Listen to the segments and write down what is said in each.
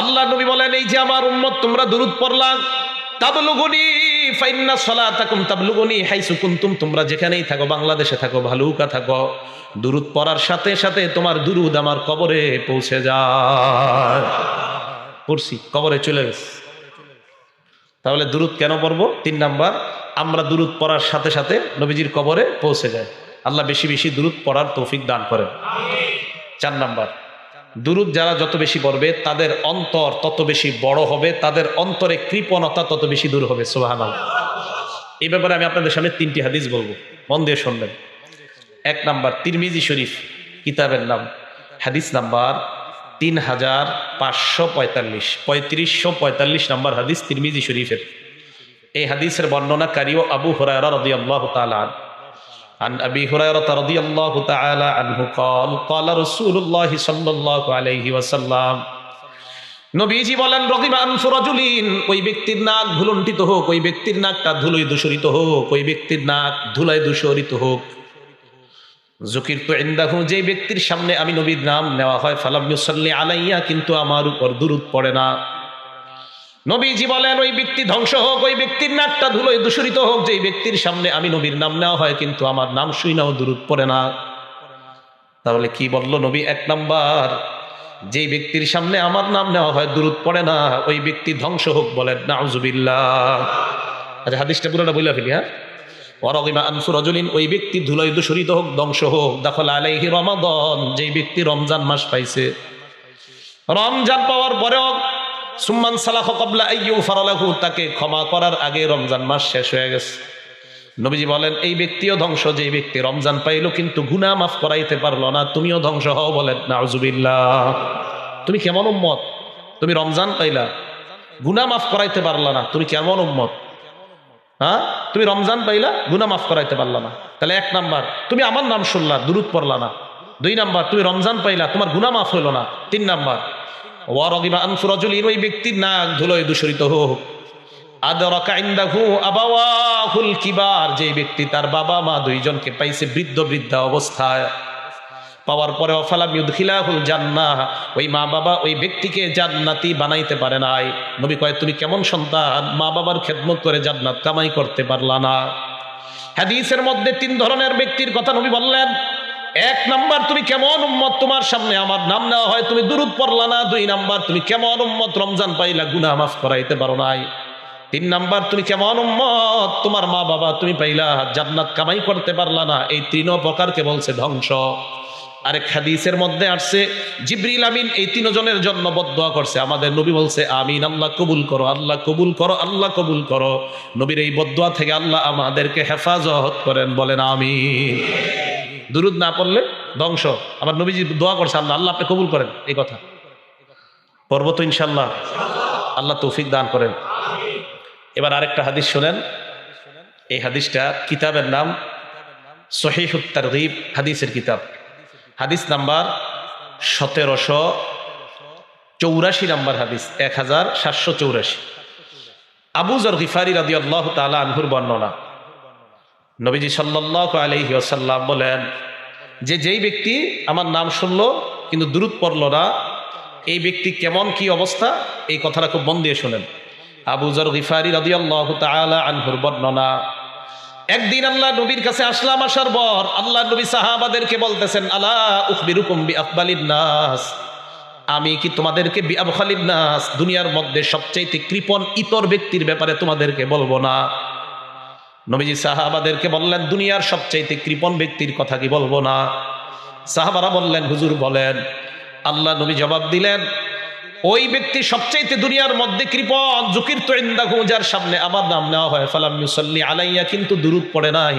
আল্লাহ নবী বলেন, এই যে আমার উম্মত তোমরা দুরূদ পড়লা, তাবলুগুনি ফাইন্না সালাতাকুম তাবলুগুনি হাইসু কুনতুম, তোমরা যেখানেই থাকো, বাংলাদেশে থাকো, ভালুকা থাকো, দুরূদ পড়ার সাথে সাথে তোমার দুরূদ আমার কবরে পৌঁছে যায়। পড়ছি, কবরে চলে গেছে। তাহলে দুরূদ কেন পড়বো? 3 নাম্বার, আমরা দুরূদ পড়ার সাথে সাথে নবীজির কবরে পৌঁছে যায়। আল্লাহ বেশি বেশি দুরূদ পড়ার তৌফিক দান করেন। 4 নাম্বার, দুরূদ যারা যত বেশি পড়বে তাদের অন্তর তত বেশি বড় হবে, তাদের অন্তরে কৃপণতা তত বেশি দূর হবে। সুবহানাল্লাহ। এই ব্যাপারে আমি আপনাদের সামনে 3টি হাদিস বলবো, মন দিয়ে শুনবেন। 1 নাম্বার, তিরমিজি শরীফ কিতাবের নাম, হাদিস নাম্বার 3545, 3545 নাম্বার হাদিস তিরমিজি শরীফের। এই হাদিসের বর্ণনাকারীও আবু হুরায়রা রাদিয়াল্লাহু তাআলা عن أبي هريرة رضي الله تعالى عنه قال قال رسول الله صلى الله عليه وسلم, নবীজি বলেন, রগিমা আনফু রাজুলিন, ওই ব্যক্তির নাক ধুলুণ্ঠিত হোক, ওই ব্যক্তির নাকটা ধুলোয় দূষরিত হোক, ওই ব্যক্তির নাক ধুলায় দূষরিত হোক। যুকিরতু ইনদাহু, যে ব্যক্তির সামনে আমি নবীর নাম নেওয়া হয়, ফালাম ইউসাল্লি আলাইয়া, কিন্তু আমার উপর দুরূদ পড়ে না। নবীজি বলেন, ওই ব্যক্তি ধ্বংস হোক, ওই ব্যক্তির নাকটা ধুলোয় দূষরিত হোক, যে ব্যক্তির সামনে আমি নবীর নাম নেওয়া হয় কিন্তু আমার নাম শুনাও দুরূদ পড়ে না। তাহলে কি বলল নবী? 1 নাম্বার, যেই ব্যক্তির সামনে আমার নাম নেওয়া হয় দুরূদ পড়ে না, ওই ব্যক্তি ধ্বংস হোক। বলেন নাউজুবিল্লাহ। আচ্ছা, হাদিসটা পুরোটা বলে ফেলি। হ্যাঁ, ওয়ারাগিমা আনফু রাজুলিন, ওই ব্যক্তি ধুলোয় দূষরিত হোক, ধ্বংস হোক। দাখালা আলাইহি রমাদান, যেই ব্যক্তি রমজান মাস পাইছে, রমজান পাওয়ার পরেও সুম্মান সালাহ ক্বাবলা আইয়ুগফারা লাহু, তাকে ক্ষমা করার আগে রমজান মাস শেষ হয়ে গেছে। নবীজি বলেন, এই ব্যক্তিও ধ্বংস, যে ব্যক্তি রমজান পাইলো কিন্তু গুনাহ মাফ করাইতে পারলো না, তুমিও ধ্বংস হও। বলেন নাউজুবিল্লাহ। তুমি কেমন উম্মত? তুমি রমজান পাইলা, গুনাহ মাফ করাইতে পারলা না, তুমি কেমন উম্মত? হ্যাঁ, তুমি রমজান পাইলা, গুনাহ মাফ করাইতে পারলা না। তাহলে 1 নাম্বার, তুমি আমার নাম শুনলা, দুরূদ পড়লা না। 2 নাম্বার, তুমি রমজান পাইলা, তোমার গুনাহ মাফ হইল না। 3 নাম্বার, ওয়ারাগিমা আনফু রাজুলিন, ওই ব্যক্তির নাক ধুলোয় দূষরিত হোক। আদরাকা ইনদাহু আবাওয়াহুল কিবার, যে ব্যক্তি তার বাবা মা দুইজনকে পাইছে বৃদ্ধ বৃদ্ধা অবস্থায়, পাওয়ার পরে ফালাম ইউদখিলাহুল জান্নাহ, ওই মা বাবা ওই ব্যক্তিকে জান্নাতি বানাইতে পারে নাই। নবী কয়, তুমি কেমন সন্তান, মা বাবার খেদমত করে জান্নাত কামাই করতে পারলা না। হাদিসের মধ্যে 3 ধরনের ব্যক্তির কথা নবী বললেন। 1 নাম্বার, তুমি কেমন উম্মত, তোমার সামনে আমার নাম নেওয়া হয় তুমি দুরূদ পড়লা না। 2 নাম্বার, তুমি কেমন উম্মত, রমজান পাইলা, গুনাহ মাফ করাইতে পারো নাই। 3 নাম্বার, তুমি কেমন উম্মত, তোমার মা বাবা তুমি পাইলা, জান্নাত কামাই করতে পারলা না। এই 3 প্রকারকে বলছে ধ্বংস। আরেক হাদিসের মধ্যে আসছে, জিবরিল আমিন এই 3 জনের জন্য বদদোয়া করছে। আমাদের নবী বলছে, আমিন, আল্লাহ কবুল করো, আল্লাহ কবুল করো, আল্লাহ কবুল করো। নবীর এই বদদোয়া থেকে আল্লাহ আমাদেরকে হেফাজত করেন। বলেন আমিন। দুরূদ না পড়লে ধ্বংস। আবার নবীজি দোয়া করছে, আল্লাহ আল্লাহ আপনি কবুল করেন। এই কথা পড়ব তো ইনশাল্লাহ, আল্লাহ তৌফিক দান করেন। এবার আরেকটা হাদিস শোনেন। এই হাদিসটা কিতাবের নাম সহিহুত তারগীব, হাদিসের কিতাব, হাদিস নাম্বার 1784 নাম্বার হাদিস, 1784। আবু যর গিফারি রাদিয়াল্লাহু তাআলা আনহুর বর্ণনা। নবীজি সাল্লাল্লাহু আলাইহি ওয়াসাল্লাম বলেন, যেই ব্যক্তি আমার নাম শুনলো কিন্তু দুরূদ পড়লো না, এই ব্যক্তি কেমন কি অবস্থা, এই কথাটা খুব মন দিয়ে শোনেন। আবু যর গিফারি রাদিয়াল্লাহু তাআলা আনহুর বর্ণনা। একদিন আল্লাহ নবীর কাছে আসলাম, আসার পর আল্লাহ নবী সাহাবাদেরকে বলতেছেন, আলা উখবিরুকুম বিআফদালিন নাস, আমি কি তোমাদেরকে বিআবখালিন নাস, দুনিয়ার মধ্যে সবচেয়ে কৃপণ ইতর ব্যক্তির ব্যাপারে তোমাদেরকে বলবো না? নবীজি সাহাবাদেরকে বললেন, দুনিয়ার সবচাইতে কৃপণ ব্যক্তির কথা কি বলবো না? সাহাবারা বললেন, হুজুর বলেন। আল্লাহ নবী জবাব দিলেন, ওই ব্যক্তি সবচাইতে দুনিয়ার মধ্যে কৃপণ, যুকিরতু ইনদাহু, যার সামনে আমার নাম নেওয়া হয়, ফালাম ইউসাল্লি আলাইয়া, কিন্তু দুরূদ পড়ে নাই,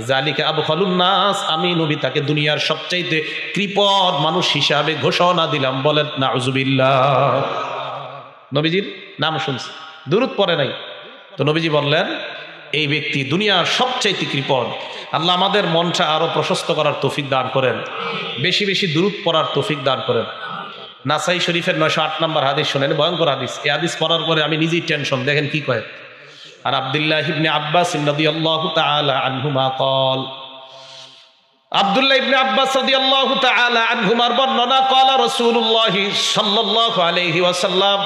যালিকা আবখালুন নাস, আমি নবী তাকে দুনিয়ার সবচাইতে কৃপণ মানুষ হিসাবে ঘোষণা দিলাম। বলেন নাউজুবিল্লাহ। নবীজির নাম শুনছে, দুরূদ পড়ে নাই, তো নবীজি বললেন, এই ব্যক্তি দুনিয়ার সবচাইতে কৃপণ। আল্লাহ আমাদের মনটা আরো প্রশস্ত করার তৌফিক দান করেন, বেশি বেশি দুরূদ পড়ার তৌফিক দান করেন। নাসাই শরীফের 908 নম্বর হাদিস শোনেন, ভয়ঙ্কর হাদিস। এই হাদিস পড়ার পরে আমি নিজেই টেনশন। দেখেন কি কয়। আর আব্দুল্লাহ ইবনে আব্বাস রাদিয়াল্লাহু তাআলা আনহুমা قال আব্দুল্লাহ ইবনে আব্বাস রাদিয়াল্লাহু তাআলা আনহুমার বর্ণনা ক্বালা রাসূলুল্লাহ সাল্লাল্লাহু আলাইহি ওয়াসাল্লাম,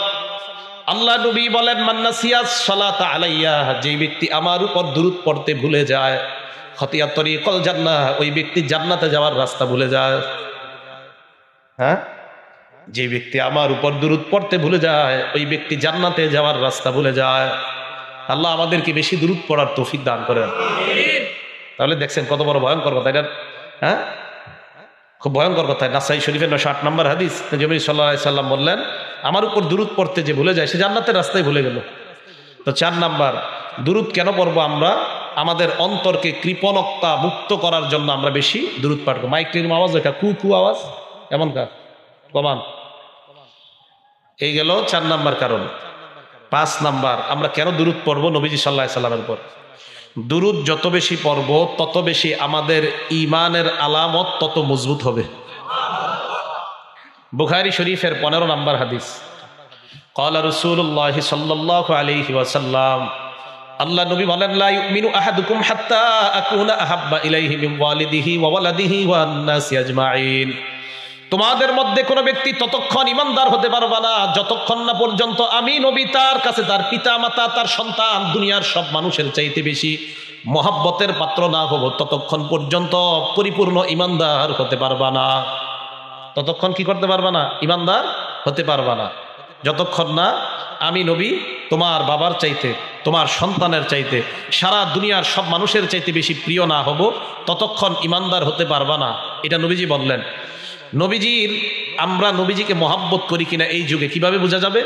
আল্লাহ নবী বলেন, মান নাসিয়াস সালাতা আলাইয়া, যে ব্যক্তি আমার উপর দুরূদ পড়তে ভুলে যায়, খতিয়া তরিকুল জান্নাহ, ওই ব্যক্তি জান্নাতে যাওয়ার রাস্তা ভুলে যায়। হ্যাঁ, যে ব্যক্তি আমার উপর দুরূদ পড়তে ভুলে যায়, ওই ব্যক্তি জান্নাতে যাওয়ার রাস্তা ভুলে যায়। আল্লাহ আমাদেরকে বেশি দুরূদ পড়ার তৌফিক দান করেন। তাহলে দেখছেন কত বড় ভয়ঙ্কর কথা এটা। হ্যাঁ, খুব ভয়ঙ্কর কথা। নাসাই শরীফের 908 নম্বর হাদিস, নবী সাল্লাল্লাহু আলাইহি সাল্লাম বললেন, আমার উপর দুরূদ পড়তে যে ভুলে যায় সে জান্নাতের রাস্তায় ভুলে গেল। তো 4 নাম্বার, দুরূদ কেন পড়বো আমরা? আমাদের অন্তরকে কৃপণতা মুক্ত করার জন্য আমরা বেশি দুরূদ পাঠ করব। মাইকের আওয়াজ, এটা কু কু আওয়াজ এমন কা কমান। এই গেল 4 নাম্বার কারণ। 5 নাম্বার, আমরা কেন দুরূদ পড়বো নবীজি সাল্লাল্লাহু আলাইহি সাল্লামের উপর? দুরূদ যত বেশি পড়ব তত বেশি আমাদের ঈমানের আলামত তত মজবুত হবে। বুখারী শরীফের 15 নম্বর হাদিস, ক্বালা রাসূলুল্লাহ সাল্লাল্লাহু আলাইহি ওয়াসাল্লাম, আল্লাহ নবী বলেন, লা ইউমিনু আহাদুকুম হাত্তা আকুনা আহাব্বা ইলাইহি মিন ওয়ালিদিহি ওয়া ওয়ালাদিহি ওয়ান নাসি আজমাইন। তোমাদের মধ্যে কোনো ব্যক্তি ততক্ষণ ইমানদার হতে পারবে না যতক্ষণ না পর্যন্ত আমি নবী তার কাছে তার পিতা মাতা তার সন্তান দুনিয়ার সব মানুষের চাইতে বেশি মহব্বতের পাত্র না হব, ততক্ষণ পর্যন্ত পরিপূর্ণ ইমানদার হতে পারবা না। ততক্ষণ কি করতে পারবা না? ইমানদার হতে পারবা না যতক্ষণ না আমি নবী তোমার বাবার চাইতে তোমার সন্তানের চাইতে সারা দুনিয়ার সব মানুষের চাইতে বেশি প্রিয় না হব, ততক্ষণ ইমানদার হতে পারবা না। এটা নবীজি বললেন। নবীজির, আমরা নবীজিকে মহাব্বত করি কিনা এই যুগে কিভাবে বোঝা যাবে?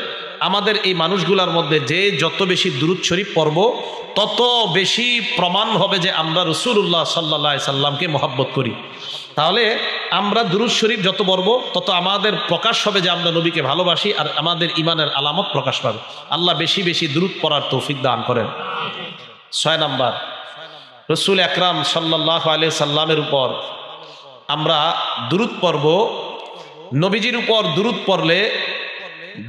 আমাদের এই মানুষগুলার মধ্যে যে যত বেশি দুরূদ শরীফ পড়ব তত বেশি প্রমাণ হবে যে আমরা রাসূলুল্লাহ সাল্লাল্লাহু আলাইহি সাল্লামকে মহাব্বত করি। তাহলে আমরা দুরূদ শরীফ যত পড়ব তত আমাদের প্রকাশ হবে যে আমরা নবীকে ভালোবাসি, আর আমাদের ঈমানের আলামত প্রকাশ পাবে। আল্লাহ বেশি বেশি দুরূদ পড়ার তৌফিক দান করেন। 6 নাম্বার, রাসূল আকরাম সাল্লাল্লাহু আলাইহি সাল্লামের উপর আমরা দুরূদ পড়ব। নবীজির উপর দুরূদ পড়লে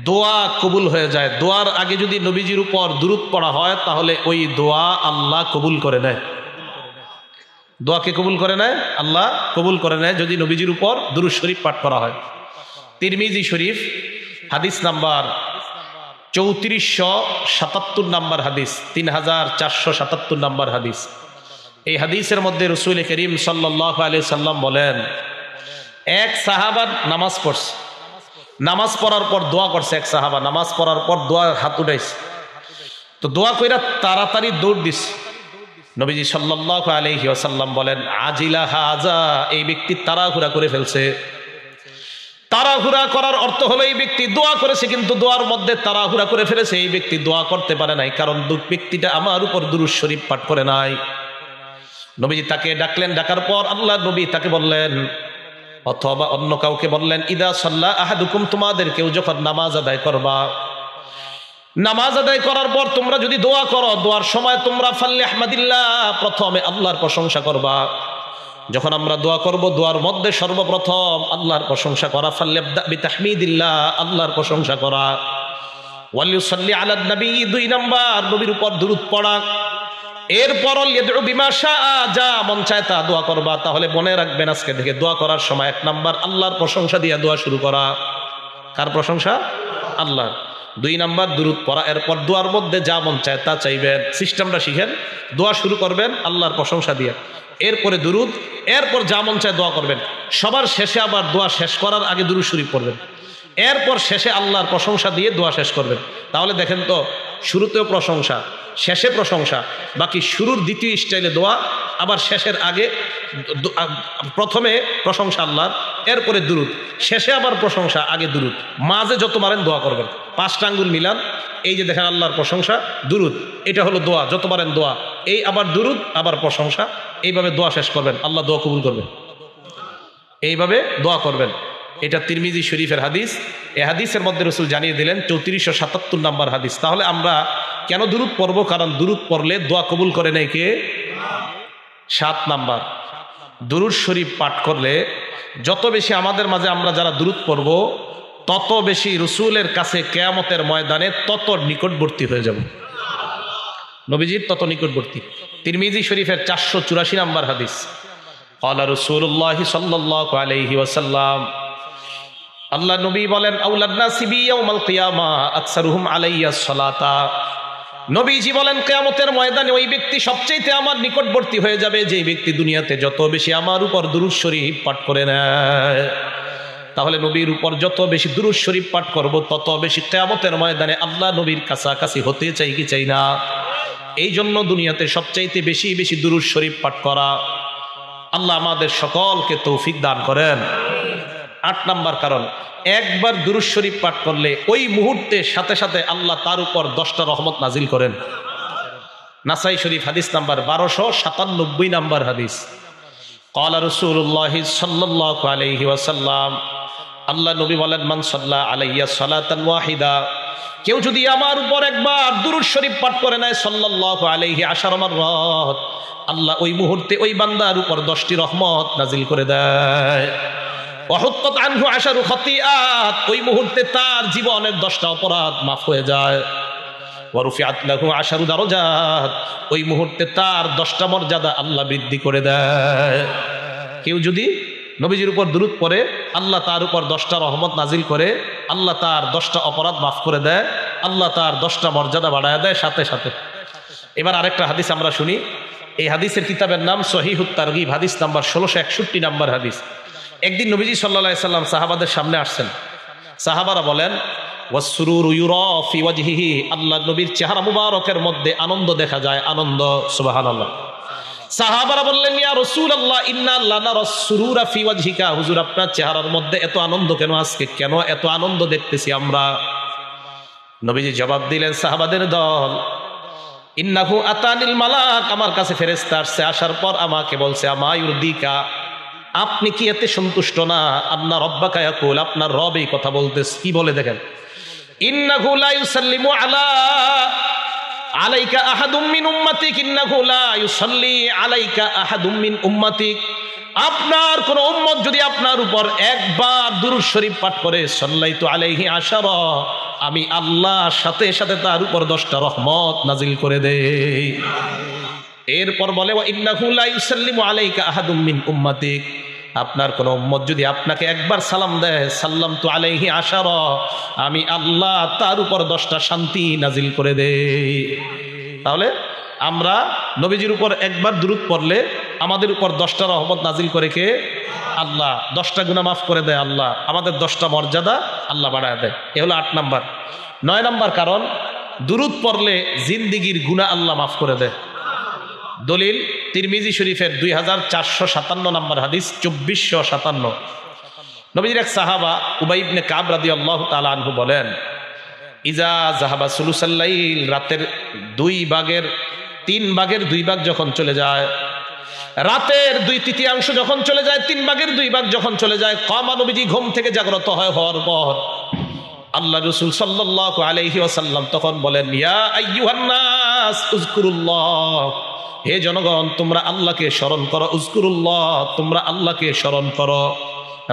দোয়া কবুল হয়ে যায়। দোয়ার আগে যদি নবীজির উপর দুরূদ পড়া হয় তাহলে ওই দোয়া আল্লাহ কবুল করে নেয়। দোয়াকে কবুল করে নেয়, আল্লাহ কবুল করে নেয় যদি নবীজির উপর দুরূদ শরীফ পাঠ করা হয়। তিরমিজি শরীফ হাদিস নাম্বার 3477 নাম্বার হাদিস, 3477 নাম্বার হাদিস। এই হাদিসের মধ্যে রাসূল করিম সাল্লাল্লাহু আলাইহি সাল্লাম বলেন, এক সাহাবা নামাজ পড়ছে, নামাজ পড়ার পর দোয়া করছে। এক সাহাবা নামাজ পড়ার পর দোয়া হাত উঠাইছে, তো দোয়া কইরা তাড়াতাড়ি দৌড় দিছে। নবীজি সাল্লাল্লাহু আলাইহি ওয়াসাল্লাম বলেন, আজিলা হাজা, এই ব্যক্তি তাড়াহুড়া করে ফেলছে। তাড়াহুড়া করার অর্থ হলো এই ব্যক্তি দোয়া করেছে কিন্তু দোয়ার মধ্যে তাড়াহুড়া করে ফেলেছে। এই ব্যক্তি দোয়া করতে পারে নাই, কারণ ব্যক্তিটা আমার উপর দুরূদ শরীফ পাঠ করে নাই। নবীজি তাকে ডাকলেন, ডাকার পর আল্লাহ নবী তাকে বললেন, অথবা অন্য কাউকে বললেন, ইদা সাল্লা আহাদুকুম, তোমাদের কেউ যখন নামাজ আদায় করবা, নামাজ আদায় করার পর তোমরা যদি দোয়া করো, দোয়ার সময় তোমরা ফাল্লি আহমাদিল্লাহ, প্রথমে আল্লাহর প্রশংসা করবা। যখন আমরা দোয়া করব দোয়ার মধ্যে সর্বপ্রথম আল্লাহর প্রশংসা করা, ফাল্লিবদা বিতাহমিদিল্লাহ, আল্লাহর প্রশংসা করা। ওয়ালিউসাল্লি আলান নবী, 2 নাম্বার নবীর উপর দুরূদ পড়া। এরপর ইয়াদউ বিমা শাআ, যা মন চায় তা দোয়া করবা। তাহলে মনে রাখবেন আজকে থেকে দোয়া করার সময় 1 নাম্বার আল্লাহর প্রশংসা দিয়ে দোয়া শুরু করা। কার প্রশংসা? আল্লাহ। 2 নাম্বার দুরূদ পড়া। এরপর দোয়ার মধ্যে যা মন চায় তা চাইবেন। সিস্টেমটা শিখেন, দোয়া শুরু করবেন আল্লাহর প্রশংসা দিয়ে, এরপরে দুরূদ, এরপর যা মন চায় দোয়া করবেন। সবার শেষে আবার দোয়া শেষ করার আগে দুরূদ শরীফ পড়বেন, এরপর শেষে আল্লাহর প্রশংসা দিয়ে দোয়া শেষ করবেন। তাহলে দেখেন তো, শুরুতেও প্রশংসা, শেষে প্রশংসা, বাকি শুরুর দ্বিতীয় স্টাইলে দোয়া, আবার শেষের আগে প্রথমে প্রশংসা আল্লাহর, এরপরে দুরূদ, শেষে আবার প্রশংসা, আগে দুরূদ, মাঝে যত পারেন দোয়া করবেন। 5টা আঙ্গুল মিলান, এই যে দেখেন আল্লাহর প্রশংসা, দুরূদ, এটা হলো দোয়া, যত পারেন দোয়া, এই আবার দুরূদ, আবার প্রশংসা, এইভাবে দোয়া শেষ করবেন, আল্লাহ দোয়া কবুল করবেন। এইভাবে দোয়া করবেন। এটা তিরমিজি শরীফের হাদিস। এই হাদিসের মধ্যে রাসূল জানিয়ে দিলেন 3477 নাম্বার হাদিস। তাহলে আমরা কেন দুরূদ পড়ব? কারণ দুরূদ পড়লে দোয়া কবুল করে নেয় কে? 7 নাম্বার, দুরূদ শরীফ পাঠ করলে যত বেশি আমাদের মাঝে আমরা যারা দুরূদ পড়ব তত বেশি রাসূলের কাছে কিয়ামতের ময়দানে তত নিকটবর্তী হয়ে যাব, নবীজির তত নিকটবর্তী। তিরমিজি শরীফের 484 নাম্বার হাদিস, ক্বালা রাসূলুল্লাহ সাল্লাল্লাহু আলাইহি ওয়াসাল্লাম, আল্লাহ নবী বলেন, আউলান নাসি বি ইয়াউমাল কিয়ামা আকসারুহুম আলাইয়া সালাতা। নবীজি বলেন, কিয়ামতের ময়দানে ওই ব্যক্তি সবচেয়ে আমার নিকটবর্তী হয়ে যাবে যে ব্যক্তি দুনিয়াতে যত বেশি আমার উপর দুরূদ শরীফ পাঠ করে নেয়। তাহলে নবীর উপর যত বেশি দুরূদ শরীফ পাঠ করব তত বেশি কিয়ামতের ময়দানে আল্লাহ নবীর কাছাকাছি হতে চাই কি চাই না? এই জন্য দুনিয়াতে সবচাইতে বেশি বেশি দুরূদ শরীফ পাঠ করা। আল্লাহ আমাদের সকলকে তৌফিক দান করেন। 8 নাম্বার কারণ, একবার দুরূদ শরীফ পাঠ করলে ওই মুহূর্তে সাথে সাথে আল্লাহ তার উপর 10টা রহমত নাজিল করেন। নাসাই শরীফ হাদিস নাম্বার 1297 নাম্বার হাদিস। ক্বালা রাসূলুল্লাহ সাল্লাল্লাহু আলাইহি ওয়াসাল্লাম, আল্লাহ নবী বলেন, মান সাল্লা আলাইয়া সালাতান ওয়াহিদা, কেউ যদি আমার উপর একবার দুরূদ শরীফ পাঠ করে নেয় সাল্লাল্লাহু আলাইহি আশারা মাররাত, আল্লাহ ওই মুহূর্তে ওই বান্দার উপর 10টি রহমত নাজিল করে দেয়। ওয়াহুত্তাত আনহু আশারু খাতিআত, ওই মুহূর্তে তার জীবনের 10টা অপরাধ মাফ হয়ে যায়। ওয়া রুফিআত লাহু আশারু দারাজাত, ওই মুহূর্তে তার 10টা মর্যাদা আল্লাহ বৃদ্ধি করে দেয়। কেউ যদি নবীজির উপর দুরূদ পড়ে আল্লাহ তার উপর 10টা রহমত নাজিল করে, আল্লাহ তার 10টা অপরাধ মাফ করে দেয়, আল্লাহ তার 10টা মর্যাদা বাড়ায় দেয় সাথে সাথে। এবার আরেকটা হাদিস আমরা শুনি। এই হাদিসের কিতাবের নাম সহিহুত তারগিব, হাদিস নাম্বার 1661 নাম্বার হাদিস। একদিন নবীজি সাল্লাল্লাহু আলাইহি সাল্লাম সাহাবাদের সামনে আসছেন। সাহাবারা বলেন, ওয়াসসুরুরু ইউরা ফি ওয়াজহিহি, আল্লাহ নবীর চেহারা মুবারকের মধ্যে আনন্দ দেখা যায়, আনন্দ। সুবহানাল্লাহ। সাহাবারা বললেন, ইয়া রাসূলুল্লাহ ইন্না লানারাস সুরুরা ফি ওয়াজহিকা, হুজুর আপনার চেহারার মধ্যে এত আনন্দ কেন? আজকে কেন এত আনন্দ দেখতেছি আমরা? নবীজি জবাব দিলেন, সাহাবাদের দল, ইন্নাহু আতানিল মালাক, আমার কাছে ফেরেশতা আসছে, আসার পর আমাকে বলছে, আমা ইউরদিকা, আপনি কি এতে সন্তুষ্ট না? আন্না রব্বাকা ইয়াকুল, আপনার রব এই কথা বলতেছে। কি বলে দেখেন, ইন্নাহু লা ইউসাল্লিমু আলাইকা আহাদুম মিন উম্মাতিক, ইন্নাহু লা ইউসাল্লি আলাইকা আহাদুম মিন উম্মাতিক, আপনার কোন উম্মত যদি আপনার উপর একবার দুরূদ শরীফ পাঠ করে, সাল্লাইতু আলাইহি আশারা, আমি আল্লাহ সাথে সাথে তার উপর 10টা রহমত নাজিল করে দেই। এরপর বলে, ওয়া ইন্নাহু লা ইউসাল্লিমু আলাইকা আহাদুম মিন উম্মাতিক, আপনার কোন উম্মত যদি আপনাকে একবার সালাম দেয়, সাল্লামতু আলাইহি আশারা, আমি আল্লাহ তার উপর 10টা শান্তি নাজিল করে দেই। তাহলে আমরা নবীজির উপর একবার দুরূদ পড়লে আমাদের উপর 10টা রহমত নাজিল করে কে? আল্লাহ। 10টা গুনাহ মাফ করে দেয় আল্লাহ, আমাদের 10টা মর্যাদা আল্লাহ বাড়ায় দেয়। এ হলো 8 নাম্বার। 9 নাম্বার কারণ, দুরূদ পড়লে জিন্দেগীর গুনাহ আল্লাহ মাফ করে দেয়। দলিল তিরমিজি শরীফের 2457 নাম্বার হাদিস, 2457। নবীজির এক সাহাবা উবাই ইবনে কাব রাদিয়াল্লাহু তাআলা আনহু বলেন, ইজা যাহাবা সুলুসাল লাইল, রাতের 2 ভাগের 3 ভাগের 2 ভাগ যখন চলে যায়, রাতের 2/3 যখন চলে যায়, 3 ভাগের 2 ভাগ যখন চলে যায়, কামা, নবীজি ঘুম থেকে জাগ্রত হওয়ার পর আল্লাহ রাসূল সাল্লাল্লাহু আলাইহি ওয়াসাল্লাম তখন বলেন, ইয়া আইয়ুহান নাস উযকুরুল্লাহ, হে জনগণ তোমরা আল্লাহকে স্মরণ করো, উযকুরুল্লাহ, তোমরা আল্লাহকে স্মরণ করো।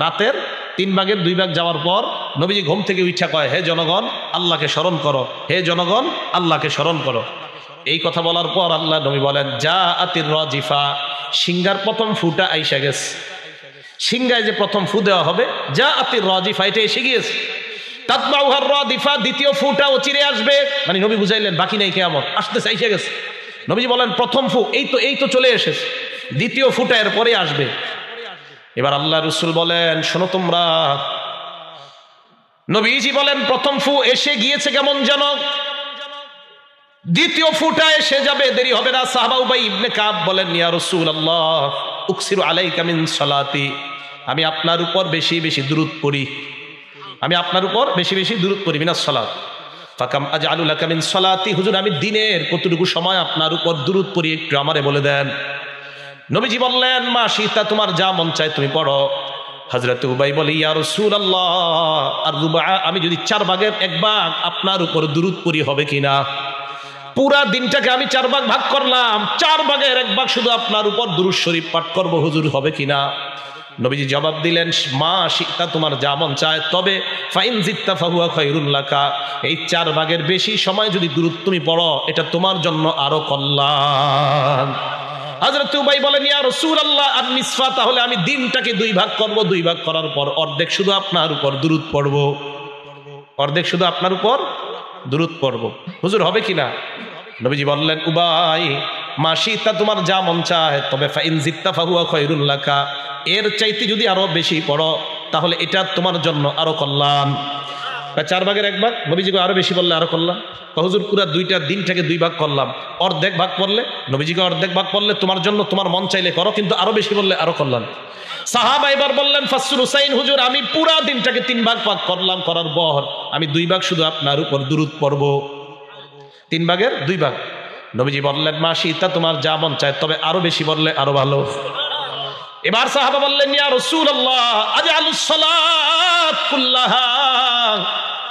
রাতের 3 ভাগের 2 ভাগ যাওয়ার পর নবীজি ঘুম থেকে উঠা কয়, হে জনগণ আল্লাহকে স্মরণ করো, হে জনগণ আল্লাহকে স্মরণ করো। এই কথা বলার পর আল্লাহ নবী বলেন, জাআতির রাজিফা, সিংহার প্রথম ফুটা আইসা গেছে। সিংহায় যে প্রথম ফু দেওয়া হবে, জাআতির রাজিফা, এটা এসে গিয়েছে। তাতবাউহার রাদিফা, দ্বিতীয় ফুটাও চিরে আসবে। মানে নবী বুঝাইলেন বাকি নাই, কিয়ামত আসতে চাইছে গেছে। নবীজি বলেন, প্রথম ফু এই তো চলে এসেছে, দ্বিতীয় ফুটা এর পরে আসবে। এবার আল্লাহ রাসূল বলেন, শোনো তোমরা, নবীজি বলেন প্রথম ফু এসে গিয়েছে কেমন যেন, দ্বিতীয় ফুটা এসে যাবে, দেরি হবে না। সাহাবা উবাই ইবনে কাব বলেন, ইয়া রাসূলুল্লাহ উকসিরু আলাইকা মিন সালাতি, আমি আপনার উপর বেশি বেশি দুরূদ পড়ি, আমি আপনার উপর বেশি বেশি দুরূদ পড়ি, মিনাস সালাত ফাকাম আজআলু লাকা মিন সালাতি, হুজুর আমি দিনের কতটুকু সময় আপনার উপর দুরূদ পড়ি একটু আমারে বলে দেন। নবীজি বললেন, মা শিতা, তোমার যা মন চায় তুমি পড়ো। হযরত উবাই বলে, ইয়া রাসূলুল্লাহ আর রুবা, আমি যদি 4 ভাগের 1 ভাগ আপনার উপর দুরূদ পড়ি হবে কিনা? পুরা দিনটাকে আমি 4 ভাগ ভাগ করলাম, 4 ভাগের 1 ভাগ শুধু আপনার উপর দুরূদ শরীফ পাঠ করব, হুজুর হবে কিনা? নবীজি জবাব দিলেন, মা শিতা, তোমার যা মন চায়, তবে ফাইন জিত্তা ফাহুয়া খায়রুল লাকা, এই 4 ভাগের বেশি সময় যদি দুরূদ তুমি পড়ো, এটা তোমার জন্য আরো কল্যাণ। হযরত উবাই বলেন, ইয়া রাসূলুল্লাহ আন-নিসফা, তাহলে আমি দিনটাকে দুই ভাগ করব, দুই ভাগ করার পর অর্ধেক শুধু আপনার উপর দুরূদ পড়ব, অর্ধেক শুধু আপনার উপর দুরূদ পড়ব। হুজুর হবে কিনা? নবীজি বললেন, উবাই মাশিতা, তোমার যা মন চায়, তবে ফাইন জিত্তা ফাহুয়া খায়রুল লাকা, এর চাইতে যদি আরো বেশি পড়ো তাহলে এটা তোমার জন্য আরো কল্যাণ। 4 ভাগের 1 ভাগ, নবীজি আরো বেশি বললে আরো কল্যাণ। হুজুর পুরা দুইটা দিনটাকে 2 ভাগ করলাম, অর্ধেক ভাগ পড়লে, নবীজিকে অর্ধেক ভাগ পড়লে তোমার জন্য, তোমার মন চাইলে করো, কিন্তু আরো বেশি বললে আরো কল্যাণ। সাহাবা এবার বললেন ফাসসুল হুসাইন, হুজুর আমি পুরা দিনটাকে 3 ভাগ ভাগ করলাম, করার পর আমি 2 ভাগ শুধু আপনার উপর দুরূদ পড়ব, 3 ভাগের 2 ভাগ। নবীজি বললেন, মাশিতা, তোমার যা মন চায়, তবে আরো বেশি বললে আরো ভালো। এবার সাহাবা বললেন, ইয়া রাসূলুল্লাহ আজআলুস সালাত কুল্লাহা,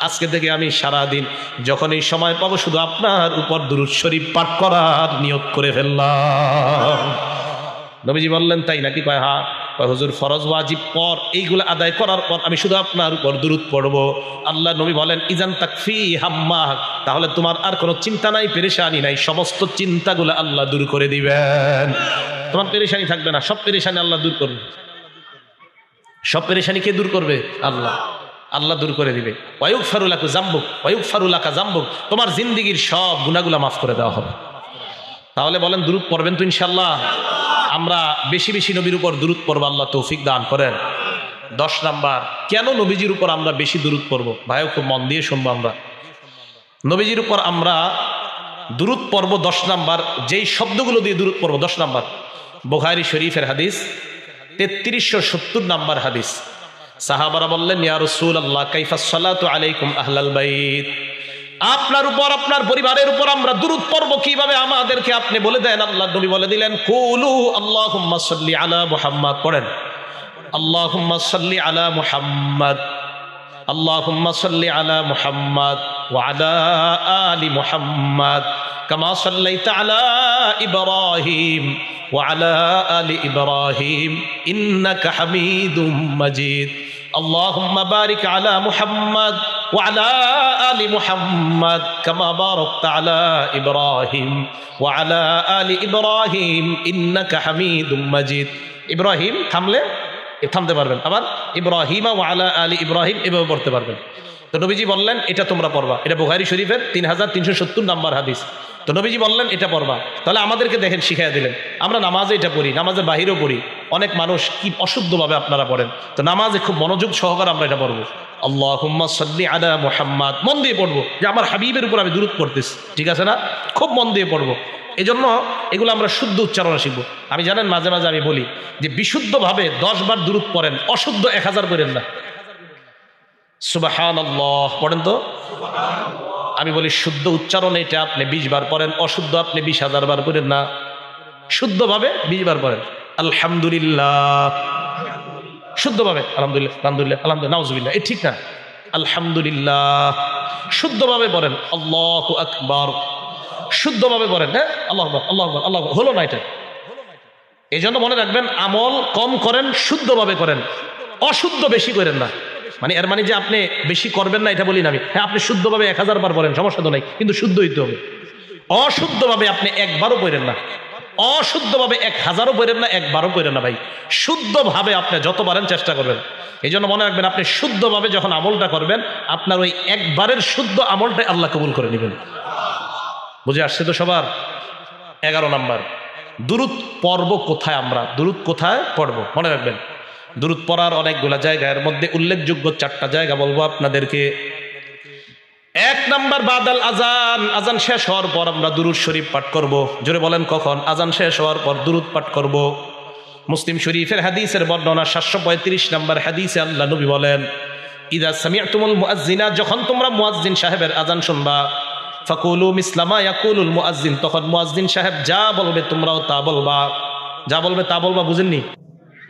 আজকে থেকে আমি সারা দিন যখন এই সময় পাবো শুধু আপনার উপর দুরূদ শরীফ পাঠ করার নিয়ত করে ফেললাম। নবীজি বললেন, তাই নাকি? কয় হ্যাঁ। কয় হুজুর ফরজ ওয়াজিব পর এইগুলো আদায় করার পর আমি শুধু আপনার উপর দুরূদ পড়ব। আল্লাহ নবী বলেন, ইজান তাকফি হাম্মা, তাহলে তোমার আর কোনো চিন্তা নাই, পেরেশানি নাই, সমস্ত চিন্তাগুলো আল্লাহ দূর করে দিবেন। তোমার পেরেশানি থাকবে না, সব পেরেশানি আল্লাহ দূর করবে। সব পেরেশানি কে দূর করবে? আল্লাহ। আল্লাহ দূর করে দিবে। ওয়ায়ুগফারুলাকু যামবুক, ওয়ায়ুগফারুলাকা যামবুক, তোমার জিন্দেগীর সব গুনাহগুলো মাফ করে দেওয়া হবে। তাহলে বলেন দুরূদ পড়বেন তো ইনশাআল্লাহ? আমরা বেশি বেশি নবীর উপর দুরূদ পড়ব, আল্লাহ তৌফিক দান করেন। 10 নাম্বার, কেন নবীজির উপর আমরা বেশি দুরূদ পড়ব? ভাইও খুব মন দিয়ে শুনবো। আমরা নবীজির উপর আমরা দুরূদ পড়ব 10 নাম্বার, যেই শব্দগুলো দিয়ে দুরূদ পড়ব। 10 নাম্বার, বুখারী শরীফের হাদিস 3370 নাম্বার হাদিস। সাহাবারা বললেন, ইয়া রাসূলুল্লাহ কাইফাস সালাতু আলাইকুম আহলাল বাইত, আপনার উপর, আপনার পরিবারের উপর আমরা দুরূদ পড়ব কিভাবে, আমাদেরকে আপনি বলে দেন। আল্লাহ নবী বলে দিলেন, কুলু আল্লাহুম্মা সাল্লি আলা মুহাম্মাদ, পড়েন আল্লাহুম্মা সাল্লি আলা মুহাম্মাদ, আল্লাহুম্মা সাল্লি আলা মুহাম্মাদ ওয়া আলা আলি মুহাম্মাদ কামা সাল্লাইতা আলা ইব্রাহিম ওয়া আলা আলি ইব্রাহিম ইন্নাকা হামিদুম মাজিদ। আল্লাহুম্মা বারিক আলা মুহাম্মাদ ওয়া আলা আলি মুহাম্মাদ কামা বারাকতা আলা ইব্রাহিম ওয়া আলা আলি ইব্রাহিম ইন্নাকা হামিদুম মাজিদ। ইব্রাহিম থামলে থামতে পারবেন, আবার ইব্রাহিমা ওয়া আলা আলি ইব্রাহিম এভাবে পড়তে পারবেন। তো নবীজি বললেন, এটা তোমরা পড়বা। এটা বুখারী শরীফের 3370 নাম্বার হাদিস। তো নবীজি বললেন এটা পড়বা। তাহলে আমাদেরকে দেখেন শিখাইয়া দিলেন। আমরা নামাজে এটা পড়ি, নামাজের বাহিরেও পড়ি। অনেক মানুষ কি অশুদ্ধভাবে আপনারা পড়েন। তো নামাজে খুব মনোযোগ সহকারে আমরা এটা পড়বো। আল্লাহুম্মা সাল্লি আলা মুহাম্মাদ, মন দিয়ে পড়বো যে আমার হাবিবের উপর আমি দুরূদ পড়তেছি, ঠিক আছে না? খুব মন দিয়ে পড়বো। এই জন্য এগুলো আমরা শুদ্ধ উচ্চারণে শিখবো। আমি জানেন মাঝে মাঝে আমি বলি যে বিশুদ্ধভাবে 10 বার দুরূদ পড়েন, অশুদ্ধ 1000 করেন না। সুবহানাল্লাহ পড়েন তো। আমি বলি শুদ্ধ উচ্চারণে এটা আপনি 20 বার পড়েন, অশুদ্ধ আপনি 20,000 বার করেন না। শুদ্ধভাবে 20 বার পড়েন আলহামদুলিল্লাহ, শুদ্ধভাবে আলহামদুলিল্লাহ, আলহামদুলিল্লাহ, আলহামদুলিল্লাহ, নাউজুবিল্লাহ, এই ঠিক না। আলহামদুলিল্লাহ শুদ্ধভাবে পড়েন। আল্লাহু আকবার শুদ্ধভাবে পড়েন। হ্যাঁ, আল্লাহু আকবার, আল্লাহু আকবার, আল্লাহু আকবার, হলো না এটা। এই জন্য মনে রাখবেন, আমল কম করেন, শুদ্ধভাবে করেন, অশুদ্ধ বেশি করেন না। মানে এর মানে যে আপনি বেশি করবেন না এটা বলি না আমি। হ্যাঁ, আপনি শুদ্ধভাবে 1000 বার পড়েন, সমস্যা তো নাই, কিন্তু শুদ্ধ হইতে হবে। অশুদ্ধভাবে আপনি একবারও পড়েন না, অশুদ্ধভাবে 1000ও পড়েন না, একবারও পড়েন না ভাই। শুদ্ধভাবে আপনি যত পারেন চেষ্টা করবেন। এই জন্য মনে রাখবেন, আপনি শুদ্ধভাবে যখন আমলটা করবেন, আপনার ওই একবারের শুদ্ধ আমলটাই আল্লাহ কবুল করে নেবেন। বুঝে আসছে তো সবার? 11 নাম্বার, দুরূদ পড়ব কোথায়? আমরা দুরূদ কোথায় পড়ব? মনে রাখবেন, দুরূদ পড়ার অনেকগুলা জায়গা, এর মধ্যে উল্লেখযোগ্য 4টা জায়গা বলবো আপনাদেরকে। 1 নাম্বার, বাদাল আজান, আজান শেষ হওয়ার পর আমরা দুরূদ শরীফ পাঠ করব। জোরে বলেন কখন? আজান শেষ হওয়ার পর দুরূদ পাঠ করব। মুসলিম শরীফের হাদিসের বর্ণনা 735 নাম্বার হাদিসে আল্লাহ নবী বলেন, ইদা সামি'তুমুল মুআজ্জিনা, যখন তোমরা মুয়াজ্জিন সাহেবের আজান শুনবা, ফাকুলু মিসলামা ইয়াকুলুল মুআজ্জিন, তখন মুয়াজ্জিন সাহেব যা বলবে তোমরাও তা বলবা, যা বলবে তা বলবা। বুঝেননি?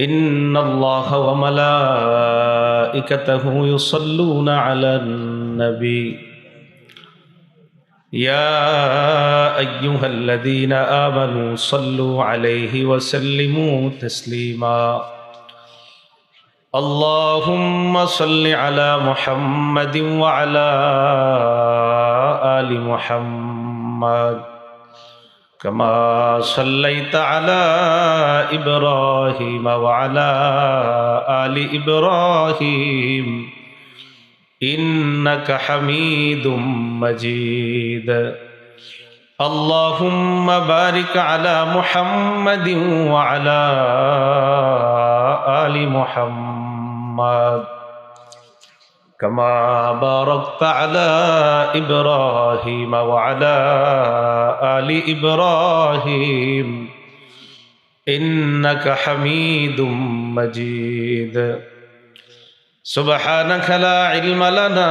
ইন্নাল্লাহা ওয়া মালাইকাতাহু ইউসাল্লুনা আলান নবী ইয়া আইয়ুহাল্লাযীনা আমানু সাল্লু আলাইহি ওয়া সাল্লিমু তাসলিমা। আল্লাহুম্মা সাল্লি আলা মুহাম্মাদিন ওয়া আলা আলি মুহাম্মাদ كما صليت على إبراهيم وعلى آل إبراهيم إنك حميد مجيد اللهم بارك على محمد وعلى آل محمد كما باركت على إبراهيم وعلى آل إبراهيم إنك حميد مجيد سبحانك لا علم لنا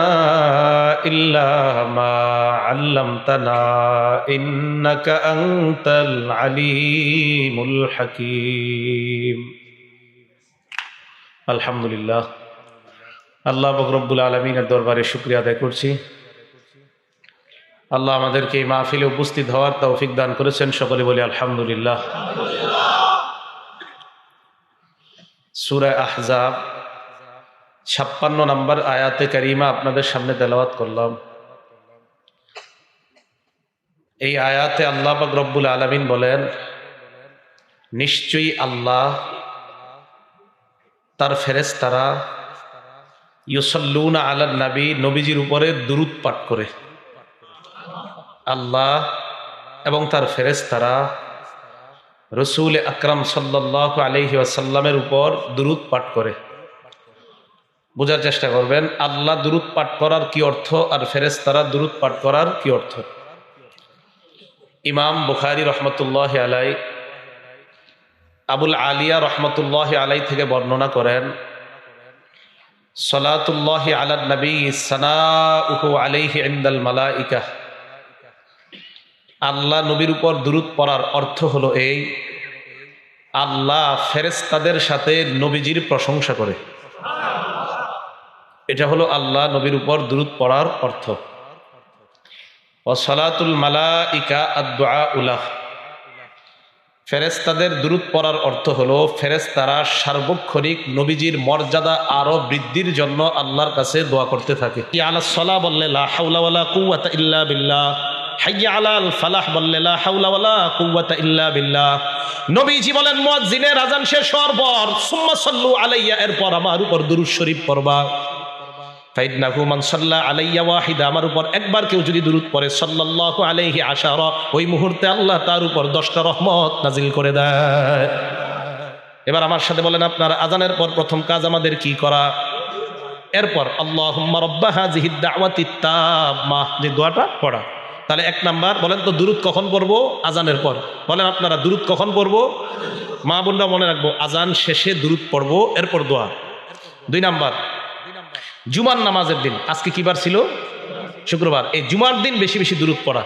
إلا ما علمتنا إنك أنت العليم الحكيم الحمد لله আল্লাহ রব্বুল আলামিনের দরবারে শুকরিয়া আদায় করছি। আল্লাহ আমাদেরকে এই মাহফিলে উপস্থিত হওয়ার তৌফিক দান করেছেন, সকলে বলি আলহামদুলিল্লাহ। সূরা আহজাব 56 নম্বর আয়াতে কারিমা আপনাদের সামনে তেলাওয়াত করলাম। এই আয়াতে আল্লাহ পাক রব্বুল আলামিন বলেন, নিশ্চয়ই আল্লাহ তার ফেরেশতারা ইউসাল্লুনা আলান নবী, নবীজির উপরে দুরূদ পাঠ করে। আল্লাহ এবং তার ফেরেশতারা রাসূল আকরাম সাল্লাল্লাহু আলাইহি ওয়াসাল্লামের উপর দুরূদ পাঠ করে। বোঝার চেষ্টা করবেন আল্লাহ দুরূদ পাঠ করার কি অর্থ আর ফেরেশতারা দুরূদ পাঠ করার কি অর্থ। ইমাম বুখারী রহমতুল্লাহি আলাই আবুল আলিয়া রহমতুল্লাহি আলাই থেকে বর্ণনা করেন, সালাতুল্লাহি আলা নবী সানাউহু আলাইহি ইনদাল মালাইকা, আল্লাহ নবীর উপর দুরূদ পড়ার অর্থ হলো এই, আল্লাহ ফেরেশতাদের সাথে নবীজির প্রশংসা করে। এটা হলো আল্লাহ নবীর উপর দুরূদ পড়ার অর্থ। ওয়া সালাতুল মালাইকা আদ-দুআউ লাহ, ফেরেশতাদের দুরূদ পড়ার অর্থ হলো ফেরেশতারা সার্বক্ষণিক নবীজির মর্যাদা আরো বৃদ্ধির জন্য আল্লাহর কাছে দোয়া করতে থাকে। ইয়া আলাস সালাহ বললে লা হাওলা ওয়ালা কুওয়াতা ইল্লা বিল্লাহ, হাইয়া আলাল ফালাহ বললে লা হাওলা ওয়ালা কুওয়াতা ইল্লা বিল্লাহ। নবীজি বলেন মুয়াজ্জিনের আযান শেষ হওয়ার পর সুম্মা সাল্লু আলাইয়া, এরপর আমার উপর দুরূদ শরীফ পড়বা। ফাইন্নাহু মান সাল্লা আলাইয়া ওয়াহিদা, আমার উপর একবার কেউ যদি দুরূদ পড়ে সাল্লাল্লাহু আলাইহি আশারা, ওই মুহূর্তে আল্লাহ তার উপর 10টা রহমত নাজিল করে দেয়। এবার আমার সাথে বলেন আপনার আযানের পর প্রথম কাজ আমাদের কি করা? এরপর আল্লাহুম্মা রাব্বা হাযিহিদ দাওয়াতিত তাম্মাহ, যে দোয়াটা পড়া। তাহলে 1 নাম্বার বলেন তো দুরূদ কখন পড়বো? আযানের পর। বলেন আপনারা দুরূদ কখন পড়বো? মা বোনরা মনে রাখবো, আযান শেষে দুরূদ পড়বো, এরপর দোয়া। 2 নাম্বার জুমার নামাজের দিন, আজকে কি বার ছিল? শুক্রবার। এই জুমার দিন বেশি বেশি দুরূদ পড়া।